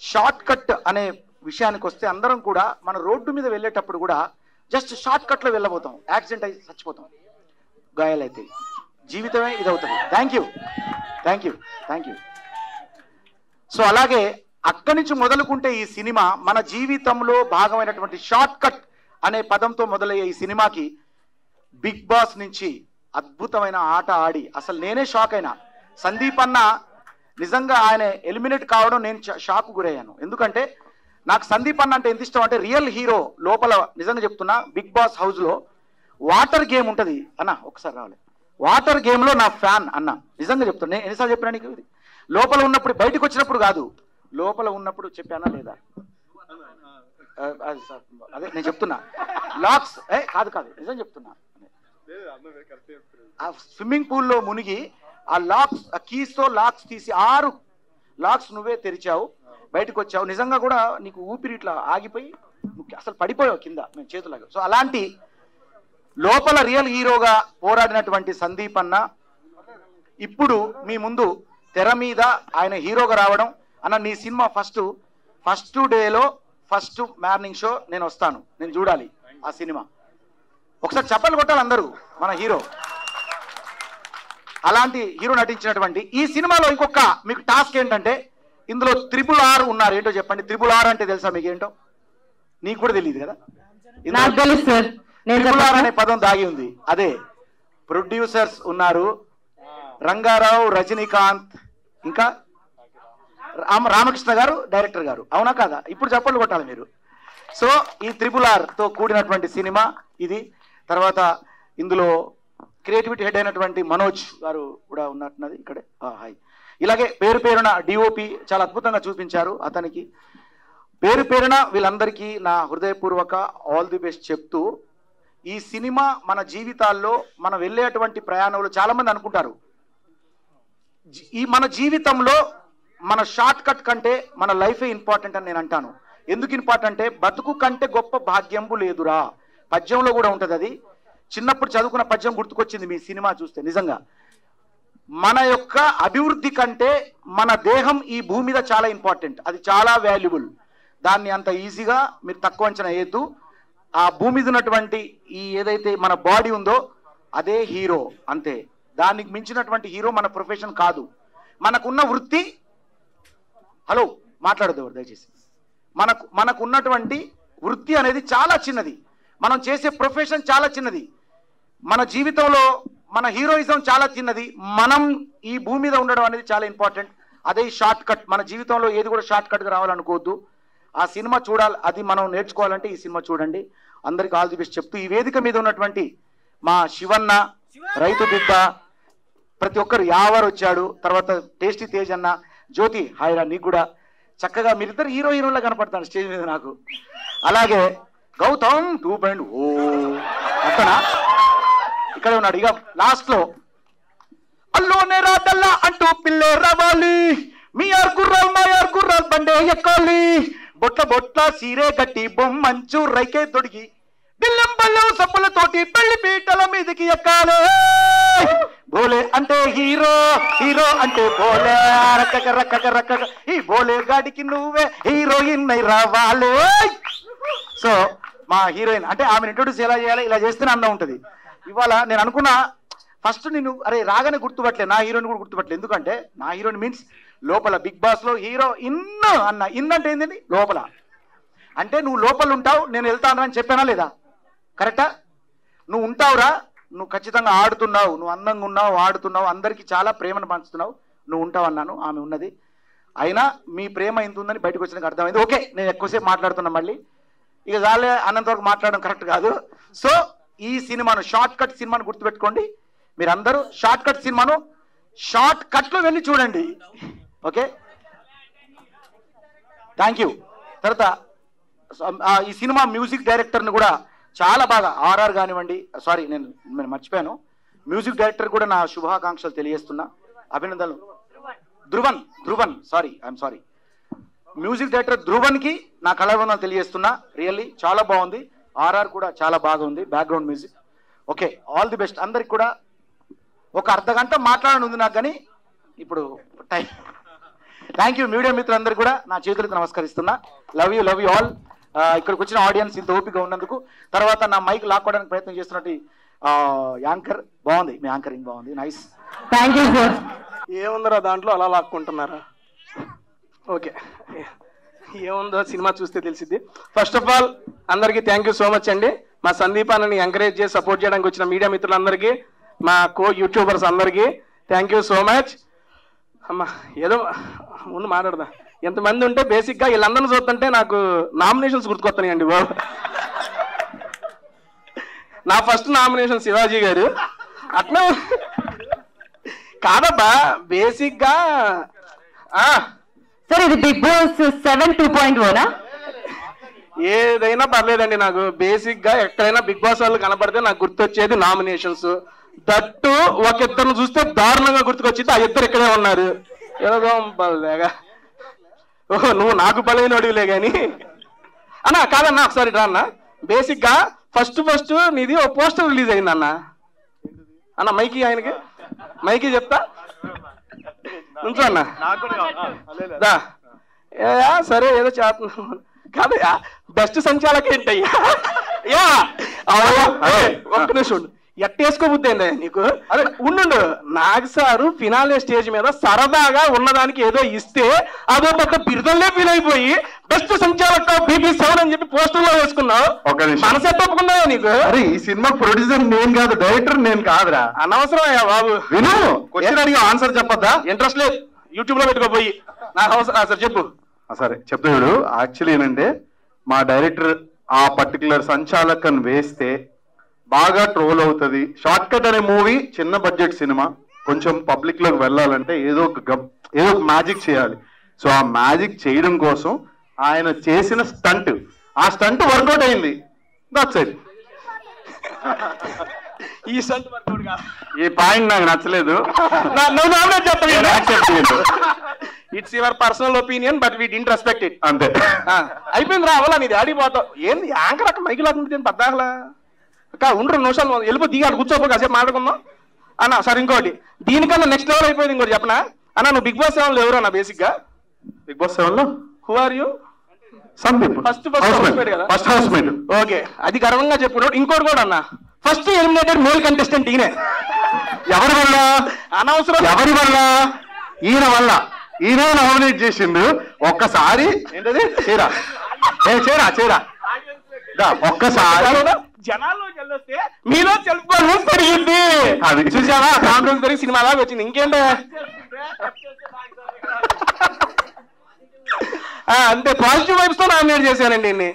Short cut అనే విషయానికి వస్తే అందరం కూడా మన రోడ్డు మీద వెళ్ళేటప్పుడు కూడా జస్ట్ షార్ట్ కట్లో వెళ్ళబోతాం, యాక్సిడెంట్ అయి చచ్చిపోతాం, గాయాలైతే. జీవితమే ఇదవుతుంది. Thank you. సో అలాగే అక్కడి నుంచి మొదలుకుంటే ఈ సినిమా మన జీవితంలో భాగమైనటువంటి షార్ట్ కట్ అనే పదంతో మొదలయ్యే ఈ సినిమాకి బిగ్ బాస్ నుంచి అద్భుతమైన ఆట ఆడి అసలు నేనే షాక్ అయినా. సందీప్ అన్న నిజంగా ఆయన ఎలిమినేట్ కావడం నేను షాక్ గురయ్యాను. ఎందుకంటే నాకు సందీప్ అన్న అంటే ఎంత ఇష్టం అంటే, రియల్ హీరో లోపల నిజంగా చెప్తున్నా, బిగ్ బాస్ హౌస్లో వాటర్ గేమ్ ఉంటుంది అన్న, ఒకసారి రావాలి. వాటర్ గేమ్లో నా ఫ్యాన్ అన్న, నిజంగా చెప్తున్నా. నేను ఎన్నిసార్లు చెప్పినా నీకు, ఇది లోపల ఉన్నప్పుడు, బయటకు వచ్చినప్పుడు కాదు, లోపల ఉన్నప్పుడు చెప్పానా లేదా? అదే నేను చెప్తున్నా. లాక్స్ కాదు నిజం చెప్తున్నా. ఆ స్విమ్మింగ్ పూల్లో మునిగి ఆ లాక్స్, ఆ కీస్తో లాక్స్ తీసి 6 లాక్స్ నువ్వే తెరిచావు, బయటకు వచ్చావు. నిజంగా కూడా నీకు ఊపిరి ఇట్లా ఆగిపోయి అసలు పడిపోయావు కింద మేము చేతులాగా. సో అలాంటి లోపల రియల్ హీరోగా పోరాడినటువంటి సందీప్ అన్న ఇప్పుడు మీ ముందు తెర మీద ఆయన హీరోగా రావడం అన్న నీ సినిమా ఫస్ట్ డేలో ఫస్ట్ మార్నింగ్ షో నేను వస్తాను, నేను చూడాలి ఆ సినిమా. ఒకసారి చప్పలు కొట్టాలి అందరూ మన హీరో. అలాంటి హీరో నటించినటువంటి ఈ సినిమాలో ఇంకొక మీకు టాస్క్ ఏంటంటే ఇందులో RRR ఉన్నారు. ఏంటో చెప్పండి. RRR అంటే తెలుసా మీకు? ఏంటో నీకు కూడా తెలియదు కదా. RRR అనే పదం దాగి ఉంది. అదే ప్రొడ్యూసర్స్ ఉన్నారు, రంగారావు, రజనీకాంత్, ఇంకా రామకృష్ణ గారు డైరెక్టర్ గారు. అవునా కాదా? ఇప్పుడు చప్పట్లు కొట్టాలి మీరు. సో ఈ RRR తో కూడినటువంటి సినిమా ఇది. తర్వాత ఇందులో క్రియేటివిటీ హెడ్ అయినటువంటి మనోజ్ గారు కూడా ఉన్నట్టున్నది ఇక్కడే. హాయ్. ఇలాగే పేరు పేరున డిఓపి చాలా అద్భుతంగా చూపించారు. అతనికి పేరు పేరున వీళ్ళందరికీ నా హృదయపూర్వక ఆల్ ది బెస్ట్ చెప్తూ, ఈ సినిమా మన జీవితాల్లో మనం వెళ్ళేటువంటి ప్రయాణంలో చాలా మంది అనుకుంటారు ఈ మన జీవితంలో మన షార్ట్ కట్ కంటే మన లైఫే ఇంపార్టెంట్ అని నేను అంటాను. ఎందుకు ఇంపార్టెంట్ అంటే బతుకు కంటే గొప్ప భాగ్యంబు లేదురా, పద్యంలో కూడా ఉంటుంది అది. చిన్నప్పుడు చదువుకున్న పద్యం గుర్తుకొచ్చింది మీ సినిమా చూస్తే. నిజంగా మన యొక్క అభివృద్ధి కంటే మన దేహం ఈ భూమి మీద చాలా ఇంపార్టెంట్, అది చాలా వాల్యుబుల్. దాన్ని అంత ఈజీగా మీరు తక్కువ అంచనా వేయద్దు. ఆ భూమి మీద ఉన్నటువంటి ఈ ఏదైతే మన బాడీ ఉందో అదే హీరో, అంతే. దానికి మించినటువంటి హీరో మన ప్రొఫెషన్ కాదు. మనకున్న వృత్తి, హలో మాట్లాడదు ఎవరు దయచేసి, మనకున్నటువంటి వృత్తి అనేది చాలా చిన్నది, మనం చేసే ప్రొఫెషన్ చాలా చిన్నది, మన జీవితంలో మన హీరోయిజం చాలా చిన్నది. మనం ఈ భూమి మీద ఉండడం అనేది చాలా ఇంపార్టెంట్. అదే షార్ట్ కట్. మన జీవితంలో ఏది కూడా షార్ట్ కట్గా రావాలనుకోవద్దు. ఆ సినిమా చూడాలి, అది మనం నేర్చుకోవాలంటే ఈ సినిమా చూడండి. అందరికి ఆల్ ది బెస్ట్ చెప్తూ, ఈ వేదిక మీద ఉన్నటువంటి మా శివన్న, రైతు బిడ్డ, ప్రతి ఒక్కరు యావర్ వచ్చాడు, తర్వాత టేస్టీ తేజ్ అన్న, జ్యోతి హాయిరా నీకు కూడా. చక్కగా మీరిద్దరు హీరోలా కనపడతాను స్టేజ్ మీద నాకు. అలాగే గౌతమ్ 2.0 అంతనా ఇక్కడే ఉన్నాడు. ఇక లాస్ట్ లో అల్లోనే రాదల్లా అంటూ పిల్లే రావాలి, మీ ఆర్కుర్రాల్ మా ఆర్కుర్రాల్ బండే ఎక్కాలి, బొట్ల సీరే గట్టి బొమ్మంచు రైకే తొడిగి బిల్లం బల్లం సప్పులతోటి పెళ్లి పీటల మీదకి ఎక్కాలి. బోలే అంటే హీరో, హీరో అంటే బోలే, రక్కక రక్కక రక్కక ఈ బోలే గాడికి నువ్వే హీరోయిన్ అయి రావాలి. సో మా హీరోయిన్ అంటే ఆమెను ఇంట్రొడ్యూస్ ఎలా చేయాలి, ఇలా చేస్తేనే అందం ఉంటుంది. ఇవాళ నేను అనుకున్నా ఫస్ట్ నేను అరే రాగానే గుర్తుపట్టలే, నా హీరోయిన్ కూడా గుర్తుపట్టలేదు. ఎందుకంటే నా హీరోయిన్ మీన్స్ లోపల బిగ్ బాస్ లో హీరో ఇన్ అన్న. ఇన్ అంటే ఏంటండి? లోపల. అంటే నువ్వు లోపల ఉంటావు, నేను వెళ్తాను అని చెప్పానా లేదా? కరెక్టా? నువ్వు ఉంటావురా, నువ్వు ఖచ్చితంగా ఆడుతున్నావు, నువ్వు అందంగా ఉన్నావు, ఆడుతున్నావు, అందరికీ చాలా ప్రేమను పంచుతున్నావు, నువ్వు ఉంటావు అన్నాను. ఆమె ఉన్నది. అయినా మీ ప్రేమ ఎంత ఉందని బయటకు వచ్చినాక అర్థమైంది. ఓకే నేను ఎక్కువసేపు మాట్లాడుతున్నా, మళ్ళీ ఇక చాలే అన్నంత వరకు మాట్లాడడం కరెక్ట్ కాదు. సో ఈ సినిమాను షార్ట్ కట్ సినిమాను గుర్తుపెట్టుకోండి. మీరందరూ షార్ట్ కట్ సినిమాను షార్ట్ కట్లో వెళ్ళి చూడండి. Okay thank you. తర్వాత ఈ సినిమా మ్యూజిక్ డైరెక్టర్ని కూడా చాలా బాగా RR కానివ్వండి, సారీ నేను మర్చిపోయాను, మ్యూజిక్ డైరెక్టర్ కూడా నా శుభాకాంక్షలు తెలియజేస్తున్నా, అభినందనలు. Dhruvan sorry I'm sorry, music director ధ్రువన్కి నా కళాభివందనలు తెలియజేస్తున్నా. రియల్లీ చాలా బాగుంది. RR కూడా చాలా బాగా ఉంది, background music. Okay all the best అందరికి కూడా. ఒక అర్ధగంట మాట్లాడని ఉంది నాకు, కానీ ఇప్పుడు టైం. థ్యాంక్ యూ మీడియా మిత్రులందరూ కూడా నా చేతులకు నమస్కరిస్తున్నా. Love you all. ఇక్కడికి వచ్చిన ఆడియన్స్ ఇంత ఓపిక ఉన్నందుకు. తర్వాత నా మైక్ లాక్కోవడానికి ప్రయత్నం చేస్తున్నట్టు యాంకర్ బాగుంది, మీ యాంకరింగ్ బాగుంది, నైస్. Thank you sir. ఏముందరా దాంట్లో అలా లాక్కుంటున్నారా? ఓకే ఏముందో సినిమా చూస్తే తెలిసిద్ది. ఫస్ట్ ఆఫ్ ఆల్ అందరికీ థ్యాంక్ యూ సో మచ్ అండి. మా సందీప్ అన్నని ఎంకరేజ్ చేసి సపోర్ట్ చేయడానికి వచ్చిన మీడియా మిత్రులందరికీ, మా యూట్యూబర్స్ అందరికీ థ్యాంక్ యూ సో మచ్. అమ్మా ఏదో ముందు మాట్లాడదా, ఎంతమంది ఉంటే బేసిక్గా వీళ్ళందరిని చూస్తుంటే నాకు నామినేషన్స్ గుర్తుకొస్తున్నాయండి బాబు. నా ఫస్ట్ నామినేషన్ శివాజీ గారు. అట్లా కాదబ్బా బేసిక్గా సార్ ఇది బిగ్ బాస్ 7 2.0 ఏదైనా పర్లేదండి. నాకు బేసిక్గా ఎక్కడైనా బిగ్ బాస్ వాళ్ళు కనపడితే నాకు గుర్తొచ్చేది నామినేషన్స్. దట్టు ఒక ఇద్దరిని చూస్తే దారుణంగా గుర్తుకొచ్చింది, ఆ ఇద్దరు ఇక్కడే ఉన్నారు. ఏదో లేగా ఓహో నువ్వు నాకు బలైనడివిలే కానీ అన్న కాదన్నా ఒకసారి రా అన్న. బేసిక్గా ఫస్ట్ నీది ఓ పోస్టర్ రిలీజ్ అయింది అన్న. మైకి ఆయనకి మైకి చెప్తా. నుంచో అన్న దా సరే ఏదో చేస్తున్నాను కాదయ్యా బెస్ట్ సంచాలక ఏంటయ్యా యా ఒక్క నిమిషం ఎట్టేసుకోబుద్ది ఏందయ్యా నీకు అదే ఉండు నాగ్ సారు ఫినాలే స్టేజ్ మీద సరదాగా ఉన్నదానికి ఏదో ఇస్తే అదో పెద్ద బిరుదల్లే ఫీల్ అయిపోయి బెస్ట్ సంచాలక BB7 అని చెప్పి పోస్టర్ లో వేసుకున్నావు మనసే తప్పుకున్నావా నీకు? అరే ఈ సినిమా ప్రొడ్యూసర్ నేను కాదు, డైరెక్టర్ నేను కాదురా. అనవసరం అయ్యా బాబు. విను, క్వశ్చన్ అడిగి ఆన్సర్ చెప్పొద్దా? ఇంట్రెస్ట్ లేదు, యూట్యూబ్ లో పెట్టుకోపోయి నాకు అవసరం. సార్ చెప్పు. సరే చెప్తాడు. యాక్చువల్లీ ఏంటంటే మా డైరెక్టర్ ఆ పర్టికులర్ సంచాలకన్ వేస్తే బాగా ట్రోల్ అవుతుంది. షార్ట్ కట్ అనే మూవీ చిన్న బడ్జెట్ సినిమా, కొంచెం పబ్లిక్ లోకి వెళ్ళాలంటే ఏదో ఒక మ్యాజిక్ చేయాలి. సో ఆ మ్యాజిక్ చేయడం కోసం ఆయన చేసిన స్టంట్, ఆ స్టంట్ వర్కౌట్ అయింది. That's it. ఈ స్టంట్ వర్కౌట్ కాదు. ఈ పాయింట్ నాకు నచ్చలేదు. It's your personal opinion but we didn't respect it. అంతే, అయిపోయింది రా. అవలా నీది ఆడిపోతావు. ఏంది యాంకర్ అక్కడ మైకి లాక్కుంటే పద్దాకలా ఉండరు నిమిషాలు వెళ్ళిపో దిగాడు కూర్చోపో కాసేపు మాట్లాడుకుందాం అన్న. సరే ఇంకోటి దీనికన్నా నెక్స్ట్ లెవెల్ అయిపోయింది. ఇంకోటి చెప్పనా అన్న, నువ్వు బిగ్ బాస్ 7 లో ఎవరు అన్న? బేసిక్ గా బిగ్ బాస్ 7 లో who are you? Sandeep. First కదా, ఫస్ట్ హౌస్ మేట్. ఓకే, అది గర్వంగా చెప్పిన. ఇంకోటి కూడా అన్న, ఫస్ట్ ఎలిమినేటెడ్ మేల్ కంటెస్టెంట్ ఈయనే. ఎవరి వల్ల? అనవసరం. ఎవరి వల్ల? ఈయన వల్ల. ఈయన నామినేట్ చేసిండు. ఒక్కసారి ఏంటది చేరా చేరా చేరా ఒక్కసారి జనాల్లోకి వెళ్ళొస్తే మీలో సెల్ఫ్ కాన్ఫిడెన్స్ పెరిగింది. అది చూసావా? కాన్ఫిడెన్స్ పెరిగి సినిమా లాగా వచ్చింది. ఇంకేంటే అంతే. పాజిటివ్ వైబ్స్ తో నామినేట్ చేశానండి ఈయన్ని.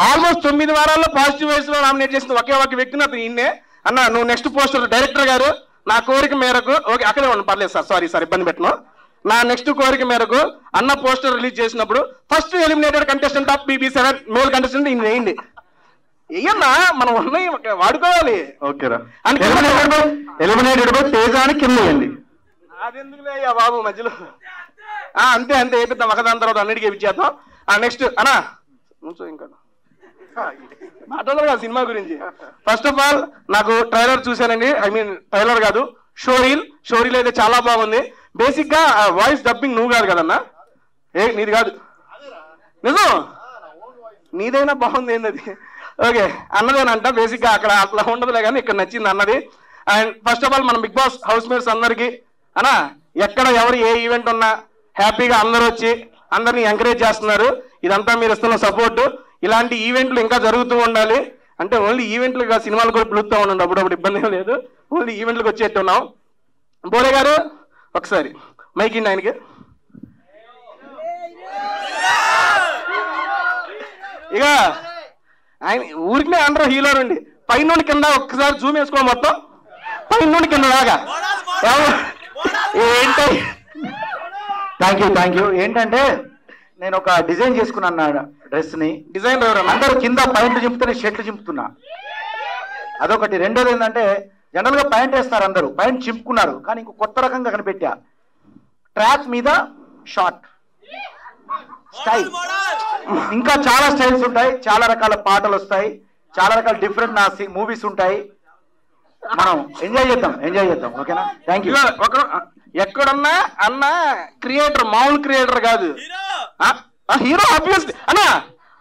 ఆల్మోస్ట్ 9 వారాల్లో పాజిటివ్ వైబ్స్ లో నామినేట్ చేసిన ఒకే ఒక వ్యక్తిని అతను ఈయన్నే. అన్న నువ్వు నెక్స్ట్ పోస్టర్ డైరెక్టర్ గారు నా కోరిక మేరకు, ఓకే అక్కడే ఉండి పర్లేదు సార్, సారీ ఇబ్బంది పెట్టను. నా నెక్స్ట్ కోరిక మేరకు అన్న పోస్టర్ రిలీజ్ చేసినప్పుడు first eliminated contestant of BB7 male contestant ఈయన వేయండి. ఏయన్నా మనం ఉన్నాయి వాడుకోవాలి. ఓకేరా. ఎలిమినేటెడ్ తేజాని కింద వేయండి. అదెందుకులే అయ్యా బాబు మధ్యలో. అంతే అంతే వేపిద్దాం. ఒకదాని తర్వాత అన్నిటికీ వేపించేద్దాం. నెక్స్ట్ అన్నా ఇంకా మాట్లాడదు కదా సినిమా గురించి. ఫస్ట్ ఆఫ్ ఆల్ నాకు ట్రైలర్ చూశానండి. ఐ మీన్ ట్రైలర్ కాదు, షోరీల్ అయితే చాలా బాగుంది. బేసిక్ గా వాయిస్ డబ్బింగ్ నువ్వు కాదు కదన్నా? నీది కాదు, నిజం నీదైనా బాగుంది. ఏంటది? ఓకే అన్నదేనంట. బేసిక్ గా అక్కడ అట్లా ఉండదులే కానీ ఇక్కడ నచ్చింది అన్నది. అండ్ ఫస్ట్ ఆఫ్ ఆల్ మన బిగ్ బాస్ హౌస్ మేట్స్ అందరికి అన్నా, ఎక్కడ ఎవరు ఏ ఈవెంట్ ఉన్నా హ్యాపీగా అందరూ వచ్చి అందరినీ ఎంకరేజ్ చేస్తున్నారు. ఇదంతా మీరు ఇస్తున్న సపోర్ట్. ఇలాంటి ఈవెంట్లు ఇంకా జరుగుతూ ఉండాలి. అంటే ఓన్లీ ఈవెంట్లుగా సినిమాలు కూడా పిలుస్తూ ఉండండి. అప్పుడప్పుడు ఇబ్బంది ఏం లేదు, ఓన్లీ ఈవెంట్లకు వచ్చేట్టున్నాం. బోరే గారు ఒకసారి మైక్ ఇండి ఆయనకి. ఇక ఆయన ఊరికినే అందరూ హీరో అండి. పైన కింద ఒక్కసారి జూమ్ వేసుకో, మొత్తం పైన కింద లాగా. ఏంటి? Thank you. ఏంటంటే నేను ఒక డిజైన్ చేసుకున్నాను డ్రెస్ ని. డిజైన్ అందరూ కింద ప్యాంట్లు చింపుతూనే షర్ట్లు చింపుతున్నా, అదొకటి. రెండోది ఏంటంటే జనరల్ గా ప్యాంట్ వేస్తారు అందరూ, ప్యాంట్ చింపుకున్నారు. కానీ ఇంకో కొత్త రకంగా కనిపెట్టా, ట్రాక్ మీద షార్ట్ స్టైల్. ఇంకా చాలా స్టైల్స్ ఉంటాయి, చాలా రకాల పాటలు వస్తాయి, చాలా రకాల డిఫరెంట్ నా మూవీస్ ఉంటాయి. మనం ఎంజాయ్ చేద్దాం. ఓకేనా? Thank you. ఎక్కడున్నా అన్న క్రియేటర్, మామూలు క్రియేటర్ కాదు, హీరో. ఆబ్వియస్లీ అన్న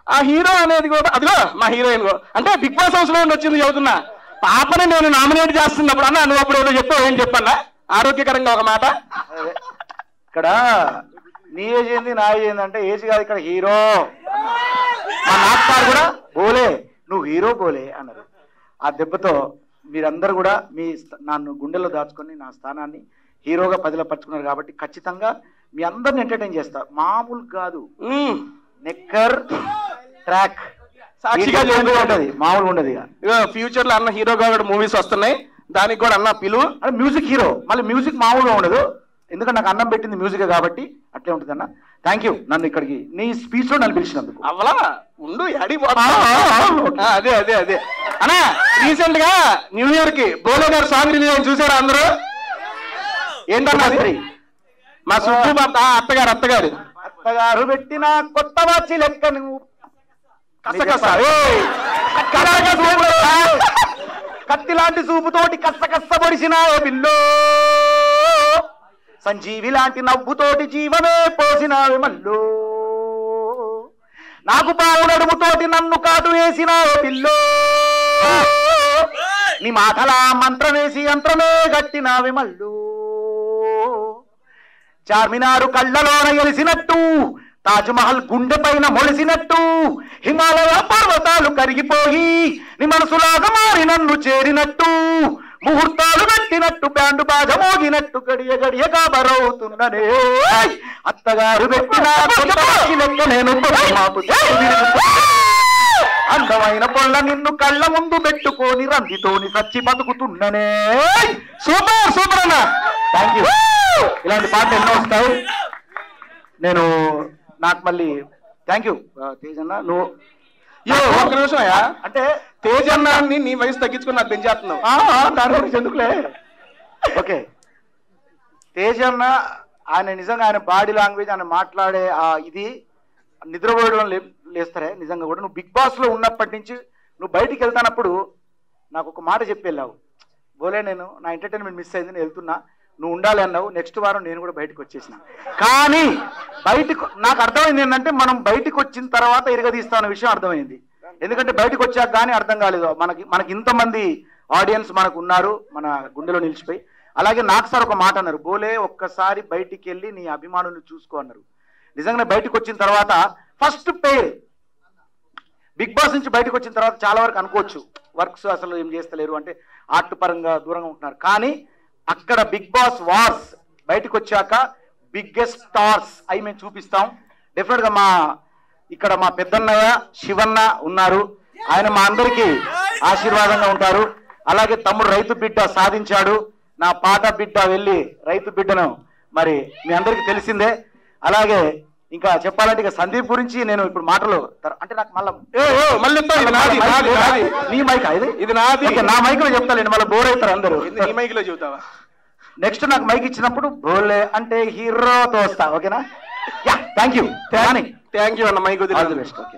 ఆ హీరో అనేది కూడా అదిగో మా హీరోయిన్ అంటే బిగ్ బాస్ హౌస్ లో వచ్చింది చదువుతున్నా పాపని నేను నామినేట్ చేస్తున్నప్పుడు అన్న నువ్వు అప్పుడు ఏదో చెప్పావు. ఏం చెప్పన్నా ఆరోగ్యకరంగా ఒక మాట. ఇక్కడ నీ ఏజ్ ఏంది నా ఏజ్ ఏంది అంటే ఏజ్ కాదు, ఇక్కడ హీరో. మా నాన్నగారు కూడా బోలే నువ్వు హీరో బోలే అన్నారు. ఆ దెబ్బతో మీరందరూ కూడా నన్ను గుండెల్లో దాచుకొని నా స్థానాన్ని హీరోగా పదిలపరుచుకున్నారు. కాబట్టి ఖచ్చితంగా మీ అందరిని ఎంటర్టైన్ చేస్తా. మామూలు కాదు, నెక్కర్ ట్రాక్ సాక్షిగా ఉంటది, మామూలుగా ఉండదు. ఇక ఫ్యూచర్ లో అన్న హీరోగా కూడా మూవీస్ వస్తున్నాయి, దానికి కూడా అన్న పిలువు. అంటే మ్యూజిక్ హీరో, మళ్ళీ మ్యూజిక్ మామూలుగా ఉండదు. ఎందుకంటే నాకు అన్నం పెట్టింది మ్యూజిక్ కాబట్టి అట్లే ఉంటుంది అన్న. థ్యాంక్ యూ నన్ను ఇక్కడికి నీ స్పీచ్ లో నన్ను పిలిచినందుకు. అవలా ఉండు అదే అదే అదే అన్నా. రీసెంట్ గా న్యూ ఇయర్ కి బోలే గారు సాంగ్ రిలీజ్ చూసారా అందరూ? ఏంటన్నా మా సుబ్బు అత్తగారు పెట్టిన కొత్త వాచి లెక్క నువ్వు కత్తి లాంటి చూపుతోటి కస్స పొడిసిన బిల్లో సంజీవి లాంటి నవ్వుతోటి జీవమే పోసినావే మల్లో, నాకు పావు నడుముతోటి నన్ను కాటు వేసినావే పిల్లో, నీ మాటలా మంత్రం వేసి యంత్రమే గట్టినావే మల్లో, చార్మినారు కళ్ళలోన ఎలిసినట్టు తాజ్మహల్ గుండె పైన మొలిసినట్టు హిమాలయ పర్వతాలు కరిగిపోయి నీ మనసులాగా మారి నన్ను చేరినట్టు ముహూర్తాలు పెట్టినట్టు బ్యాండు బాజ మోగినట్టు గడియ గడియ కాబరవుతున్ననే అత్తగారు పెట్టిన నేను అందమైన పొల్ల నిన్ను కళ్ళ ముందు పెట్టుకొని రందితోని సచ్చి బతుకుతున్ననే. సూపర్ సూపర్ అన్న, థ్యాంక్ యూ. ఇలాంటి పాటలు ఎన్నో వస్తాయి. నేను నాకు మళ్ళీ థ్యాంక్ యూ తేజ్ అన్న. నువ్వు ఒక్క నిమిషం అయ్యా, అంటే తేజ్ అన్నాన్ని నీ వయసు తగ్గించుకుని నాకు పెంచేస్తున్నావు. దాని గురించి ఎందుకులే. ఓకే, తేజ్ అన్న ఆయన నిజంగా ఆయన బాడీ లాంగ్వేజ్ ఆయన మాట్లాడే ఇది నిద్రపోయడం లేస్తారే నిజంగా కూడా. నువ్వు బిగ్ బాస్ లో ఉన్నప్పటి నుంచి నువ్వు బయటికి వెళ్తానప్పుడు నాకు ఒక మాట చెప్పి వెళ్ళావు, బోలే నేను నా ఎంటర్టైన్మెంట్ మిస్ అయింది, నేను వెళ్తున్నా, నువ్వు ఉండాలి అన్నావు. నెక్స్ట్ వారం నేను కూడా బయటకు వచ్చేసిన. కానీ బయటకు నాకు అర్థమైంది ఏంటంటే మనం బయటకు వచ్చిన తర్వాత ఇరగదీస్తామన్న విషయం అర్థమైంది. ఎందుకంటే బయటకు వచ్చాక కానీ అర్థం కాలేదు మనకి ఇంతమంది ఆడియన్స్ మనకు ఉన్నారు మన గుండెలో నిలిచిపోయి. అలాగే నాకు సార్ ఒక మాట అన్నారు, బోలే ఒక్కసారి బయటికి వెళ్ళి నీ అభిమానులు చూసుకో అన్నారు. నిజంగా బయటకు వచ్చిన తర్వాత ఫస్ట్ పేరు బిగ్ బాస్ నుంచి బయటకు వచ్చిన తర్వాత చాలా వరకు అనుకోవచ్చు వర్క్స్ అసలు ఏం చేస్తలేరు అంటే ఆర్ట్ పరంగా దూరంగా ఉంటున్నారు. కానీ అక్కడ బిగ్ బాస్ వార్స్ బయటకు వచ్చాక బిగ్గెస్ట్ స్టార్స్ అవి మేము చూపిస్తాం. డెఫినెట్ గా ఇక్కడ మా పెద్దన్నయ్య శివన్న ఉన్నారు, ఆయన మా అందరికీ ఆశీర్వాదంగా ఉంటారు. అలాగే తమ్ముడు రైతు బిడ్డ సాధించాడు, నా పాట బిడ్డ వెళ్ళి రైతు బిడ్డను మరి మీ అందరికీ తెలిసిందే. అలాగే ఇంకా చెప్పాలంటే ఇక సందీప్ గురించి నేను ఇప్పుడు మాటలు అంటే నాకు మళ్ళీ నీ మైక్ ఇది నాది, నా మైక్ లో చెప్తానండి, మళ్ళీ బోర్ అవుతారు అందరూ. నీ మైక్ లో చెబుతావా? నెక్స్ట్ నాకు మైక్ ఇచ్చినప్పుడు బోలే అంటే హీరోతో వస్తా. ఓకేనా? థ్యాంక్ యూ థ్యాంక్ యూ అన్న. Mike all the best. Okay,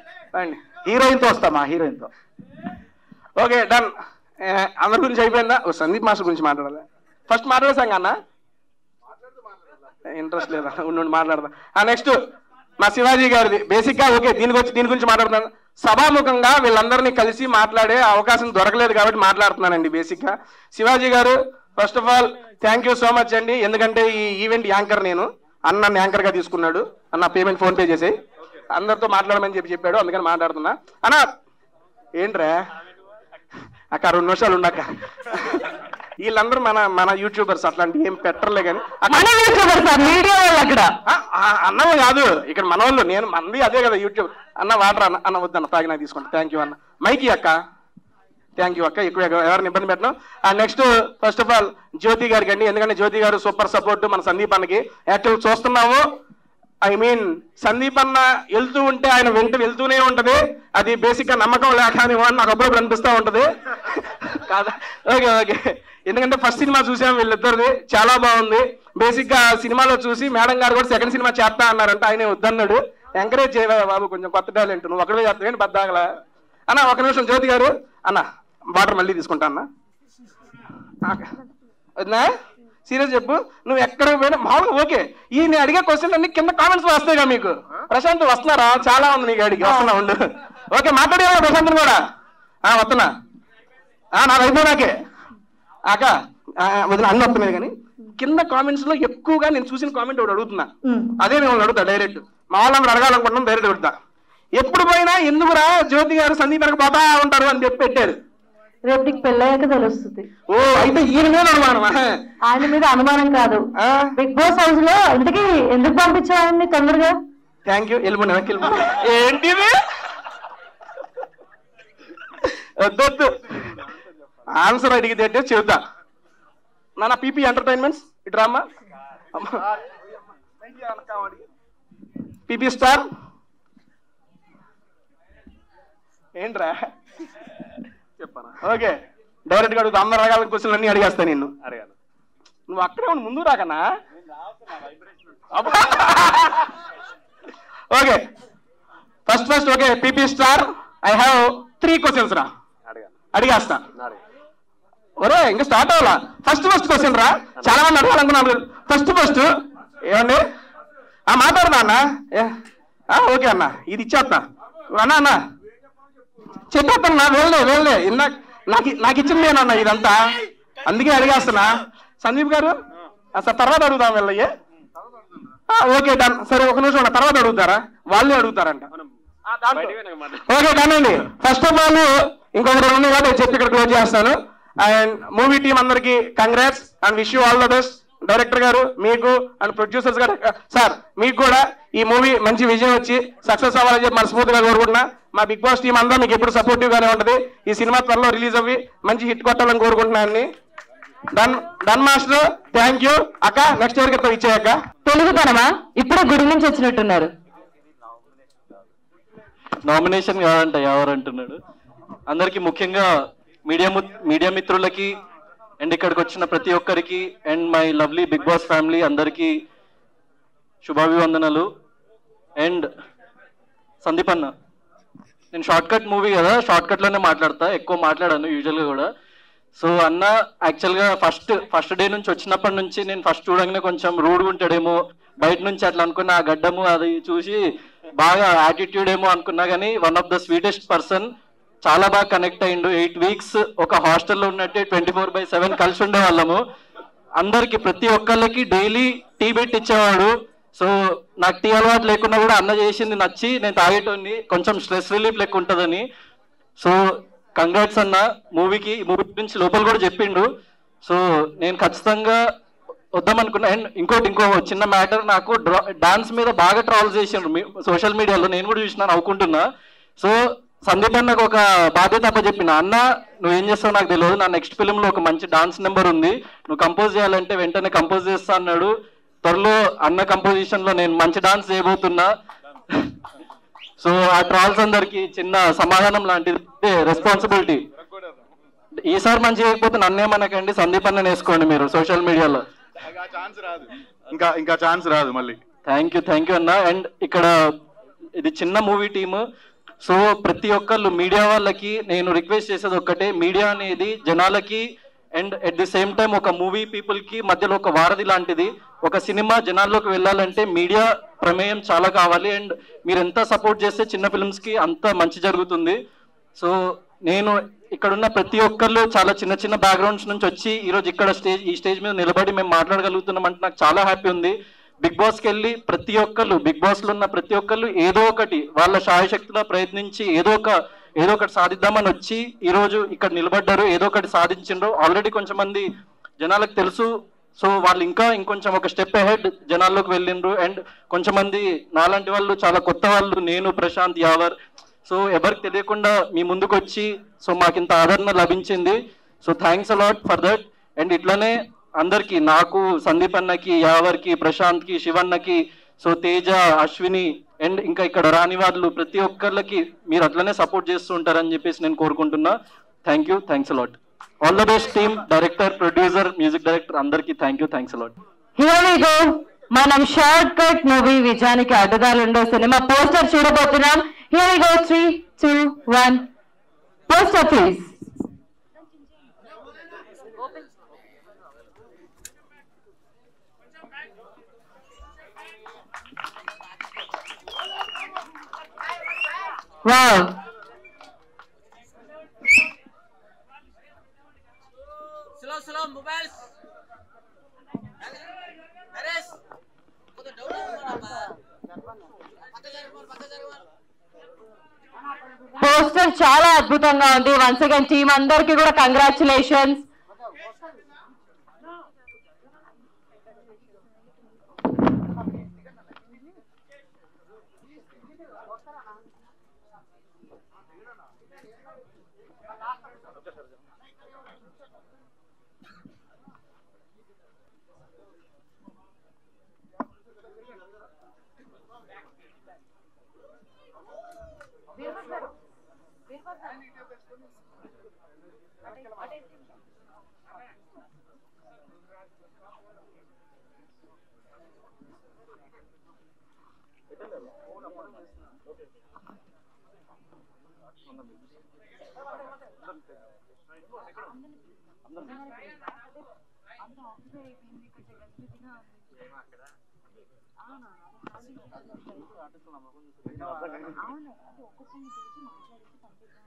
heroine తో వస్తా, మా హీరోయిన్ తో. Okay done. అందరి గురించి అయిపోయిందా? సందీప్ మాస్టర్ గురించి మాట్లాడాలి. ఫస్ట్ మాట్లాడేసాం అన్న, ఇంట్రెస్ట్ లేదా? ఉండి మాట్లాడదాం. నెక్స్ట్ మా శివాజీ గారిది. బేసిక్ గా ఓకే దీని గురించి మాట్లాడుతున్నాను. సభాముఖంగా వీళ్ళందరినీ కలిసి మాట్లాడే అవకాశం దొరకలేదు కాబట్టి మాట్లాడుతున్నానండి. బేసిక్ గా శివాజీ గారు first of all thank you so much అండి. ఎందుకంటే ఈ ఈవెంట్ యాంకర్ నేను, అన్న యాంకర్ గా తీసుకున్నాడు, అన్న పేమెంట్ ఫోన్ పే చేసి అందరితో మాట్లాడమని చెప్పాడు, అందుకని మాట్లాడుతున్నా. అన్న ఏంట్రా అక్క 2 నిమిషాలు ఉండక, వీళ్ళందరూ మన యూట్యూబర్స్ అట్లాంటి ఏం పెట్టర్లే కానీ అన్నవి కాదు ఇక్కడ మన వాళ్ళు. నేను మంది అదే కదా యూట్యూబ్. అన్న వాటర్ అన్న వద్దన్న తాగినా తీసుకుంటా. థ్యాంక్ యూ అన్న. మైకి అక్క, థ్యాంక్ యూ అక్క, ఎక్కువ ఎవరిని ఇబ్బంది పెట్టను. నెక్స్ట్ ఫస్ట్ ఆఫ్ ఆల్ జ్యోతి గారికి అండి, ఎందుకంటే జ్యోతి గారు సూపర్ సపోర్ట్ మన సందీప్ అన్నకి. యాక్చువల్ చూస్తున్నాము, ఐ మీన్ సందీప్ అన్న వెళ్తూ ఉంటే ఆయన వెళ్తూనే ఉంటది. అది బేసిక్ గా నమ్మకం లేక నాకు అప్పుడప్పుడు అనిపిస్తూ ఉంటది కాదా? ఓకే ఓకే, ఎందుకంటే ఫస్ట్ సినిమా చూసాం వీళ్ళిద్దరిది, చాలా బాగుంది. బేసిక్ గా సినిమాలో చూసి మేడం గారు కూడా సెకండ్ సినిమా చేస్తా అన్నారంట, ఆయనే వద్దన్నాడు. ఎంకరేజ్ చేయవా బాబు, కొంచెం కొత్త టాలెంట్, నువ్వు ఒకటే చేస్తావేంటి బద్దాగలా అన్న. ఒక నిమిషం జ్యోతి గారు అన్న, వాటర్ మళ్ళీ తీసుకుంటా అన్న. వద్దా సీరియస్ చెప్పు, నువ్వు ఎక్కడికి పోయినా మామూలుగా ఓకే. ఈ నేను అడిగే క్వశ్చన్ అన్ని కింద కామెంట్స్ లో వస్తాయిగా మీకు. ప్రశాంత్ వస్తున్నారా? చాలా ఉంది నీకు అడిగి, వస్తున్నా ఉండు. ఓకే మాట్లాడేవా ప్రశాంత్ కూడా? వస్తున్నా, నాకు అయిపోయినాకే అక్క వదిన అన్ని వస్తున్నాయి. కానీ కింద కామెంట్స్ లో ఎక్కువగా నేను చూసిన కామెంట్ ఒకటి అడుగుతున్నా, అదే నేను అడుగుతా డైరెక్ట్. మా వాళ్ళని అడగాలనుకుంటున్నాం, డైరెక్ట్ అడుగుతా. ఎప్పుడు పోయినా ఎందుకురా జ్యోతి గారు సందీప్ వెనక పోతా ఉంటారు అని చెప్పి పెట్టారు. రేపు నీకు పెళ్ళయ్యాక తెలుస్తుంది. ఓ అయితే ఈయన మీద అనుమానం? ఆయన మీద అనుమానం కాదు, బిగ్ బాస్ హౌస్ లో ఇంతకీ ఎందుకు పంపించాలని తొందరగా. Thank you. వెళ్ళిపోయినా ఏంటిది వద్దొద్దు, ఆన్సర్ అడిగితే అంటే చెబుతా. నా పీపీ ఎంటర్టైన్మెంట్స్ ఇటు రామ్మా. పీపీ స్టార్ ఏంట్రా చెప్పానా? ఓకే డైరెక్ట్ గా అడుగుతా. అందరు రకాల క్వశ్చన్లు అన్ని అడిగేస్తా నిన్ను. అడిగాను నువ్వు అక్కడే ముందు రాకన్నా. Okay first okay PP star, I have 3 questions రా, అడిగేస్తా. ఒరే ఇంకా స్టార్ట్ అవ్వాలా? ఫస్ట్ క్వశ్చన్ రా, చాలా మంది అడగాలనుకున్నాను. ఫస్ట్ ఏమండి మాట్లాడదా అన్న ఓకే అన్న ఇది ఇచ్చేస్తా అన్న చెప్పేస్తాను వెళ్ళే నాకు ఇచ్చింది నేనన్నా ఇదంతా, అందుకే అడిగేస్తున్నా. సందీప్ గారు సార్ తర్వాత అడుగుదాం వెళ్ళయ్యే. Okay done. సరే ఒక నిమిషం తర్వాత అడుగుతారా, వాళ్ళే అడుగుతారంట. ఓకే డన్ అండి. ఫస్ట్ ఆఫ్ ఆల్ ఇంకొక 2 ఉన్నాయి కాబట్టి చెప్పి ఇక్కడ క్లోజ్ చేస్తాను. అండ్ మూవీ టీం అందరికి congrats and wish you all the best. Director గారు మీకు అండ్ ప్రొడ్యూసర్స్ గారు సార్ మీకు కూడా ఈ మూవీ మంచి విజయం వచ్చి సక్సెస్ అవ్వాలని చెప్పి మనస్ఫూర్తిగా కోరుకుంటున్నా. మా బిగ్ బాస్ టీం అంతా మీకు ఎప్పుడు సపోర్టివ్ గానే ఉంటుంది. ఈ సినిమా త్వరలో రిలీజ్ అవ్వి మంచి హిట్ కొట్టాలని కోరుకుంటున్నాను. Done master, thank you. అక్క నెక్స్ట్ ఎవరికి ఇచ్చేయక్క. తెలుగు తనమా ఇప్పుడు గుడి నుంచి వచ్చినట్టున్నారు. నామినేషన్ కాదంట ఎవరు అంటున్నాడు. అందరికి ముఖ్యంగా మీడియా మిత్రులకి అండ్ ఇక్కడికి వచ్చిన ప్రతి ఒక్కరికి and my lovely Bigg Boss family అందరికీ శుభాభివందనలు. అండ్ సందీప్ అన్న, నేను షార్ట్ కట్ మూవీ కదా, షార్ట్ కట్లోనే మాట్లాడతా, ఎక్కువ మాట్లాడాను యూజువల్గా కూడా. సో అన్న యాక్చువల్గా ఫస్ట్ డే నుంచి వచ్చినప్పటి నుంచి నేను ఫస్ట్ చూడగానే కొంచెం రూడ్గా ఉంటాడేమో, బయట నుంచి అట్లా అనుకున్న ఆ గడ్డము అది చూసి బాగా యాటిట్యూడ్ ఏమో అనుకున్నా, కానీ one of the sweetest person. చాలా బాగా కనెక్ట్ అయ్యిండు. 8 weeks ఒక హాస్టల్లో ఉన్నట్టే 24/7 కలిసి ఉండేవాళ్ళము. అందరికి ప్రతి ఒక్కళ్ళకి డైలీ టీ పెట్టి ఇచ్చేవాడు. సో నాకు టీ అలవాటు లేకున్నా కూడా అన్న చేసింది నచ్చి నేను తాగేటోని, కొంచెం స్ట్రెస్ రిలీఫ్ లెక్క ఉంటుందని. సో కంగ్రాట్స్ అన్న. మూవీ గురించి లోపల కూడా చెప్పిండు. సో నేను ఖచ్చితంగా వద్దామనుకున్నా. అండ్ ఇంకో చిన్న మ్యాటర్, నాకు డాన్స్ మీద బాగా ట్రాల్ చేసిండ్రు సోషల్ మీడియాలో, నేను కూడా చూసినా నవ్వుకుంటున్నా. సో సందీప్ అన్నకు ఒక బాధ్యత చెప్పిన, అన్న నువ్వేం చేస్తావు నాకు తెలియదు, నా నెక్స్ట్ ఫిల్మ్లో ఒక మంచి డాన్స్ నెంబర్ ఉంది, నువ్వు కంపోజ్ చేయాలంటే వెంటనే కంపోజ్ చేస్తా అన్నాడు. త్వరలో అన్న కంపోజిషన్లో నేను మంచి డాన్స్ చేయబోతున్నా. సో ఆ ట్రాల్స్ అందరికి చిన్న సమాధానం లాంటిది, రెస్పాన్సిబిలిటీ. ఈసారి మంచి చేయకపోతే నన్నేమనకండి, సందీప్ అన్న వేసుకోండి మీరు సోషల్ మీడియాలో. ఇంకా ఛాన్స్ రాదు మళ్ళీ. థ్యాంక్ యూ అన్న. అండ్ ఇక్కడ ఇది చిన్న మూవీ టీము. సో ప్రతి ఒక్కళ్ళు మీడియా వాళ్ళకి నేను రిక్వెస్ట్ చేసేది ఒక్కటే, మీడియా అనేది జనాలకి and at the same time ఒక మూవీ పీపుల్కి మధ్యలో ఒక వారధి లాంటిది. ఒక సినిమా జనాల్లోకి వెళ్ళాలంటే మీడియా ప్రమేయం చాలా కావాలి. అండ్ మీరు ఎంత సపోర్ట్ చేస్తే చిన్న ఫిల్మ్స్కి అంత మంచి జరుగుతుంది. సో నేను ఇక్కడున్న ప్రతి ఒక్కళ్ళు చాలా చిన్న బ్యాక్గ్రౌండ్స్ నుంచి వచ్చి ఈరోజు ఇక్కడ ఈ స్టేజ్ మీద నిలబడి మేము మాట్లాడగలుగుతున్నాం అంటే నాకు చాలా హ్యాపీ ఉంది. బిగ్ బాస్కి వెళ్ళి ప్రతి ఒక్కళ్ళు, బిగ్ బాస్లో ఉన్న ప్రతి ఒక్కళ్ళు ఏదో ఒకటి వాళ్ళ శాయశక్తిలో ప్రయత్నించి ఏదో ఒకటి సాధిద్దామని వచ్చి ఈరోజు ఇక్కడ నిలబడ్డారు, ఏదో ఒకటి సాధించిండ్రు. ఆల్రెడీ కొంచెం మంది జనాలకు తెలుసు. సో వాళ్ళు ఇంకొంచెం ఒక స్టెప్ అహెడ్ జనాల్లోకి వెళ్ళిండ్రు. అండ్ కొంచెం మంది నాలాంటి వాళ్ళు చాలా కొత్త వాళ్ళు, నేను ప్రశాంత్ యావర్. సో ఎవరికి తెలియకుండా మీ ముందుకు వచ్చి సో మాకు ఇంత ఆదరణ లభించింది. So thanks a lot for that. And ఇట్లానే అందరికి, నాకు సందీప్ అన్నకి, యావర్కి, ప్రశాంత్కి, శివన్నకి, సో తేజ, అశ్విని అండ్ ఇంకా ఇక్కడ రాని వాళ్ళు ప్రతి ఒక్కళ్ళకి మీరు అట్లనే సపోర్ట్ చేస్తూ ఉంటారని చెప్పేసి నేను కోరుకుంటున్నా. Thanks a lot. All the best team, director, producer, music director అందరికి thanks a lot. Here we go. మనం షార్ట్ కట్ మూవీ విజయానికి అడ్డదారు రెండో సినిమా పోస్టర్ చూడబోతున్నాం. Here we go. 3, 2, 1 poster please. Wow. Slow mobiles. Ares. Kudu download apa? Poster చాలా అద్భుతంగా ఉంది. వన్స్ అగైన్ టీమ్ అందరికీ కూడా కంగ్రాచులేషన్స్. అవును అది ఒక్కసారి పిలిచి మాట్లాడితే పంపిద్దాం.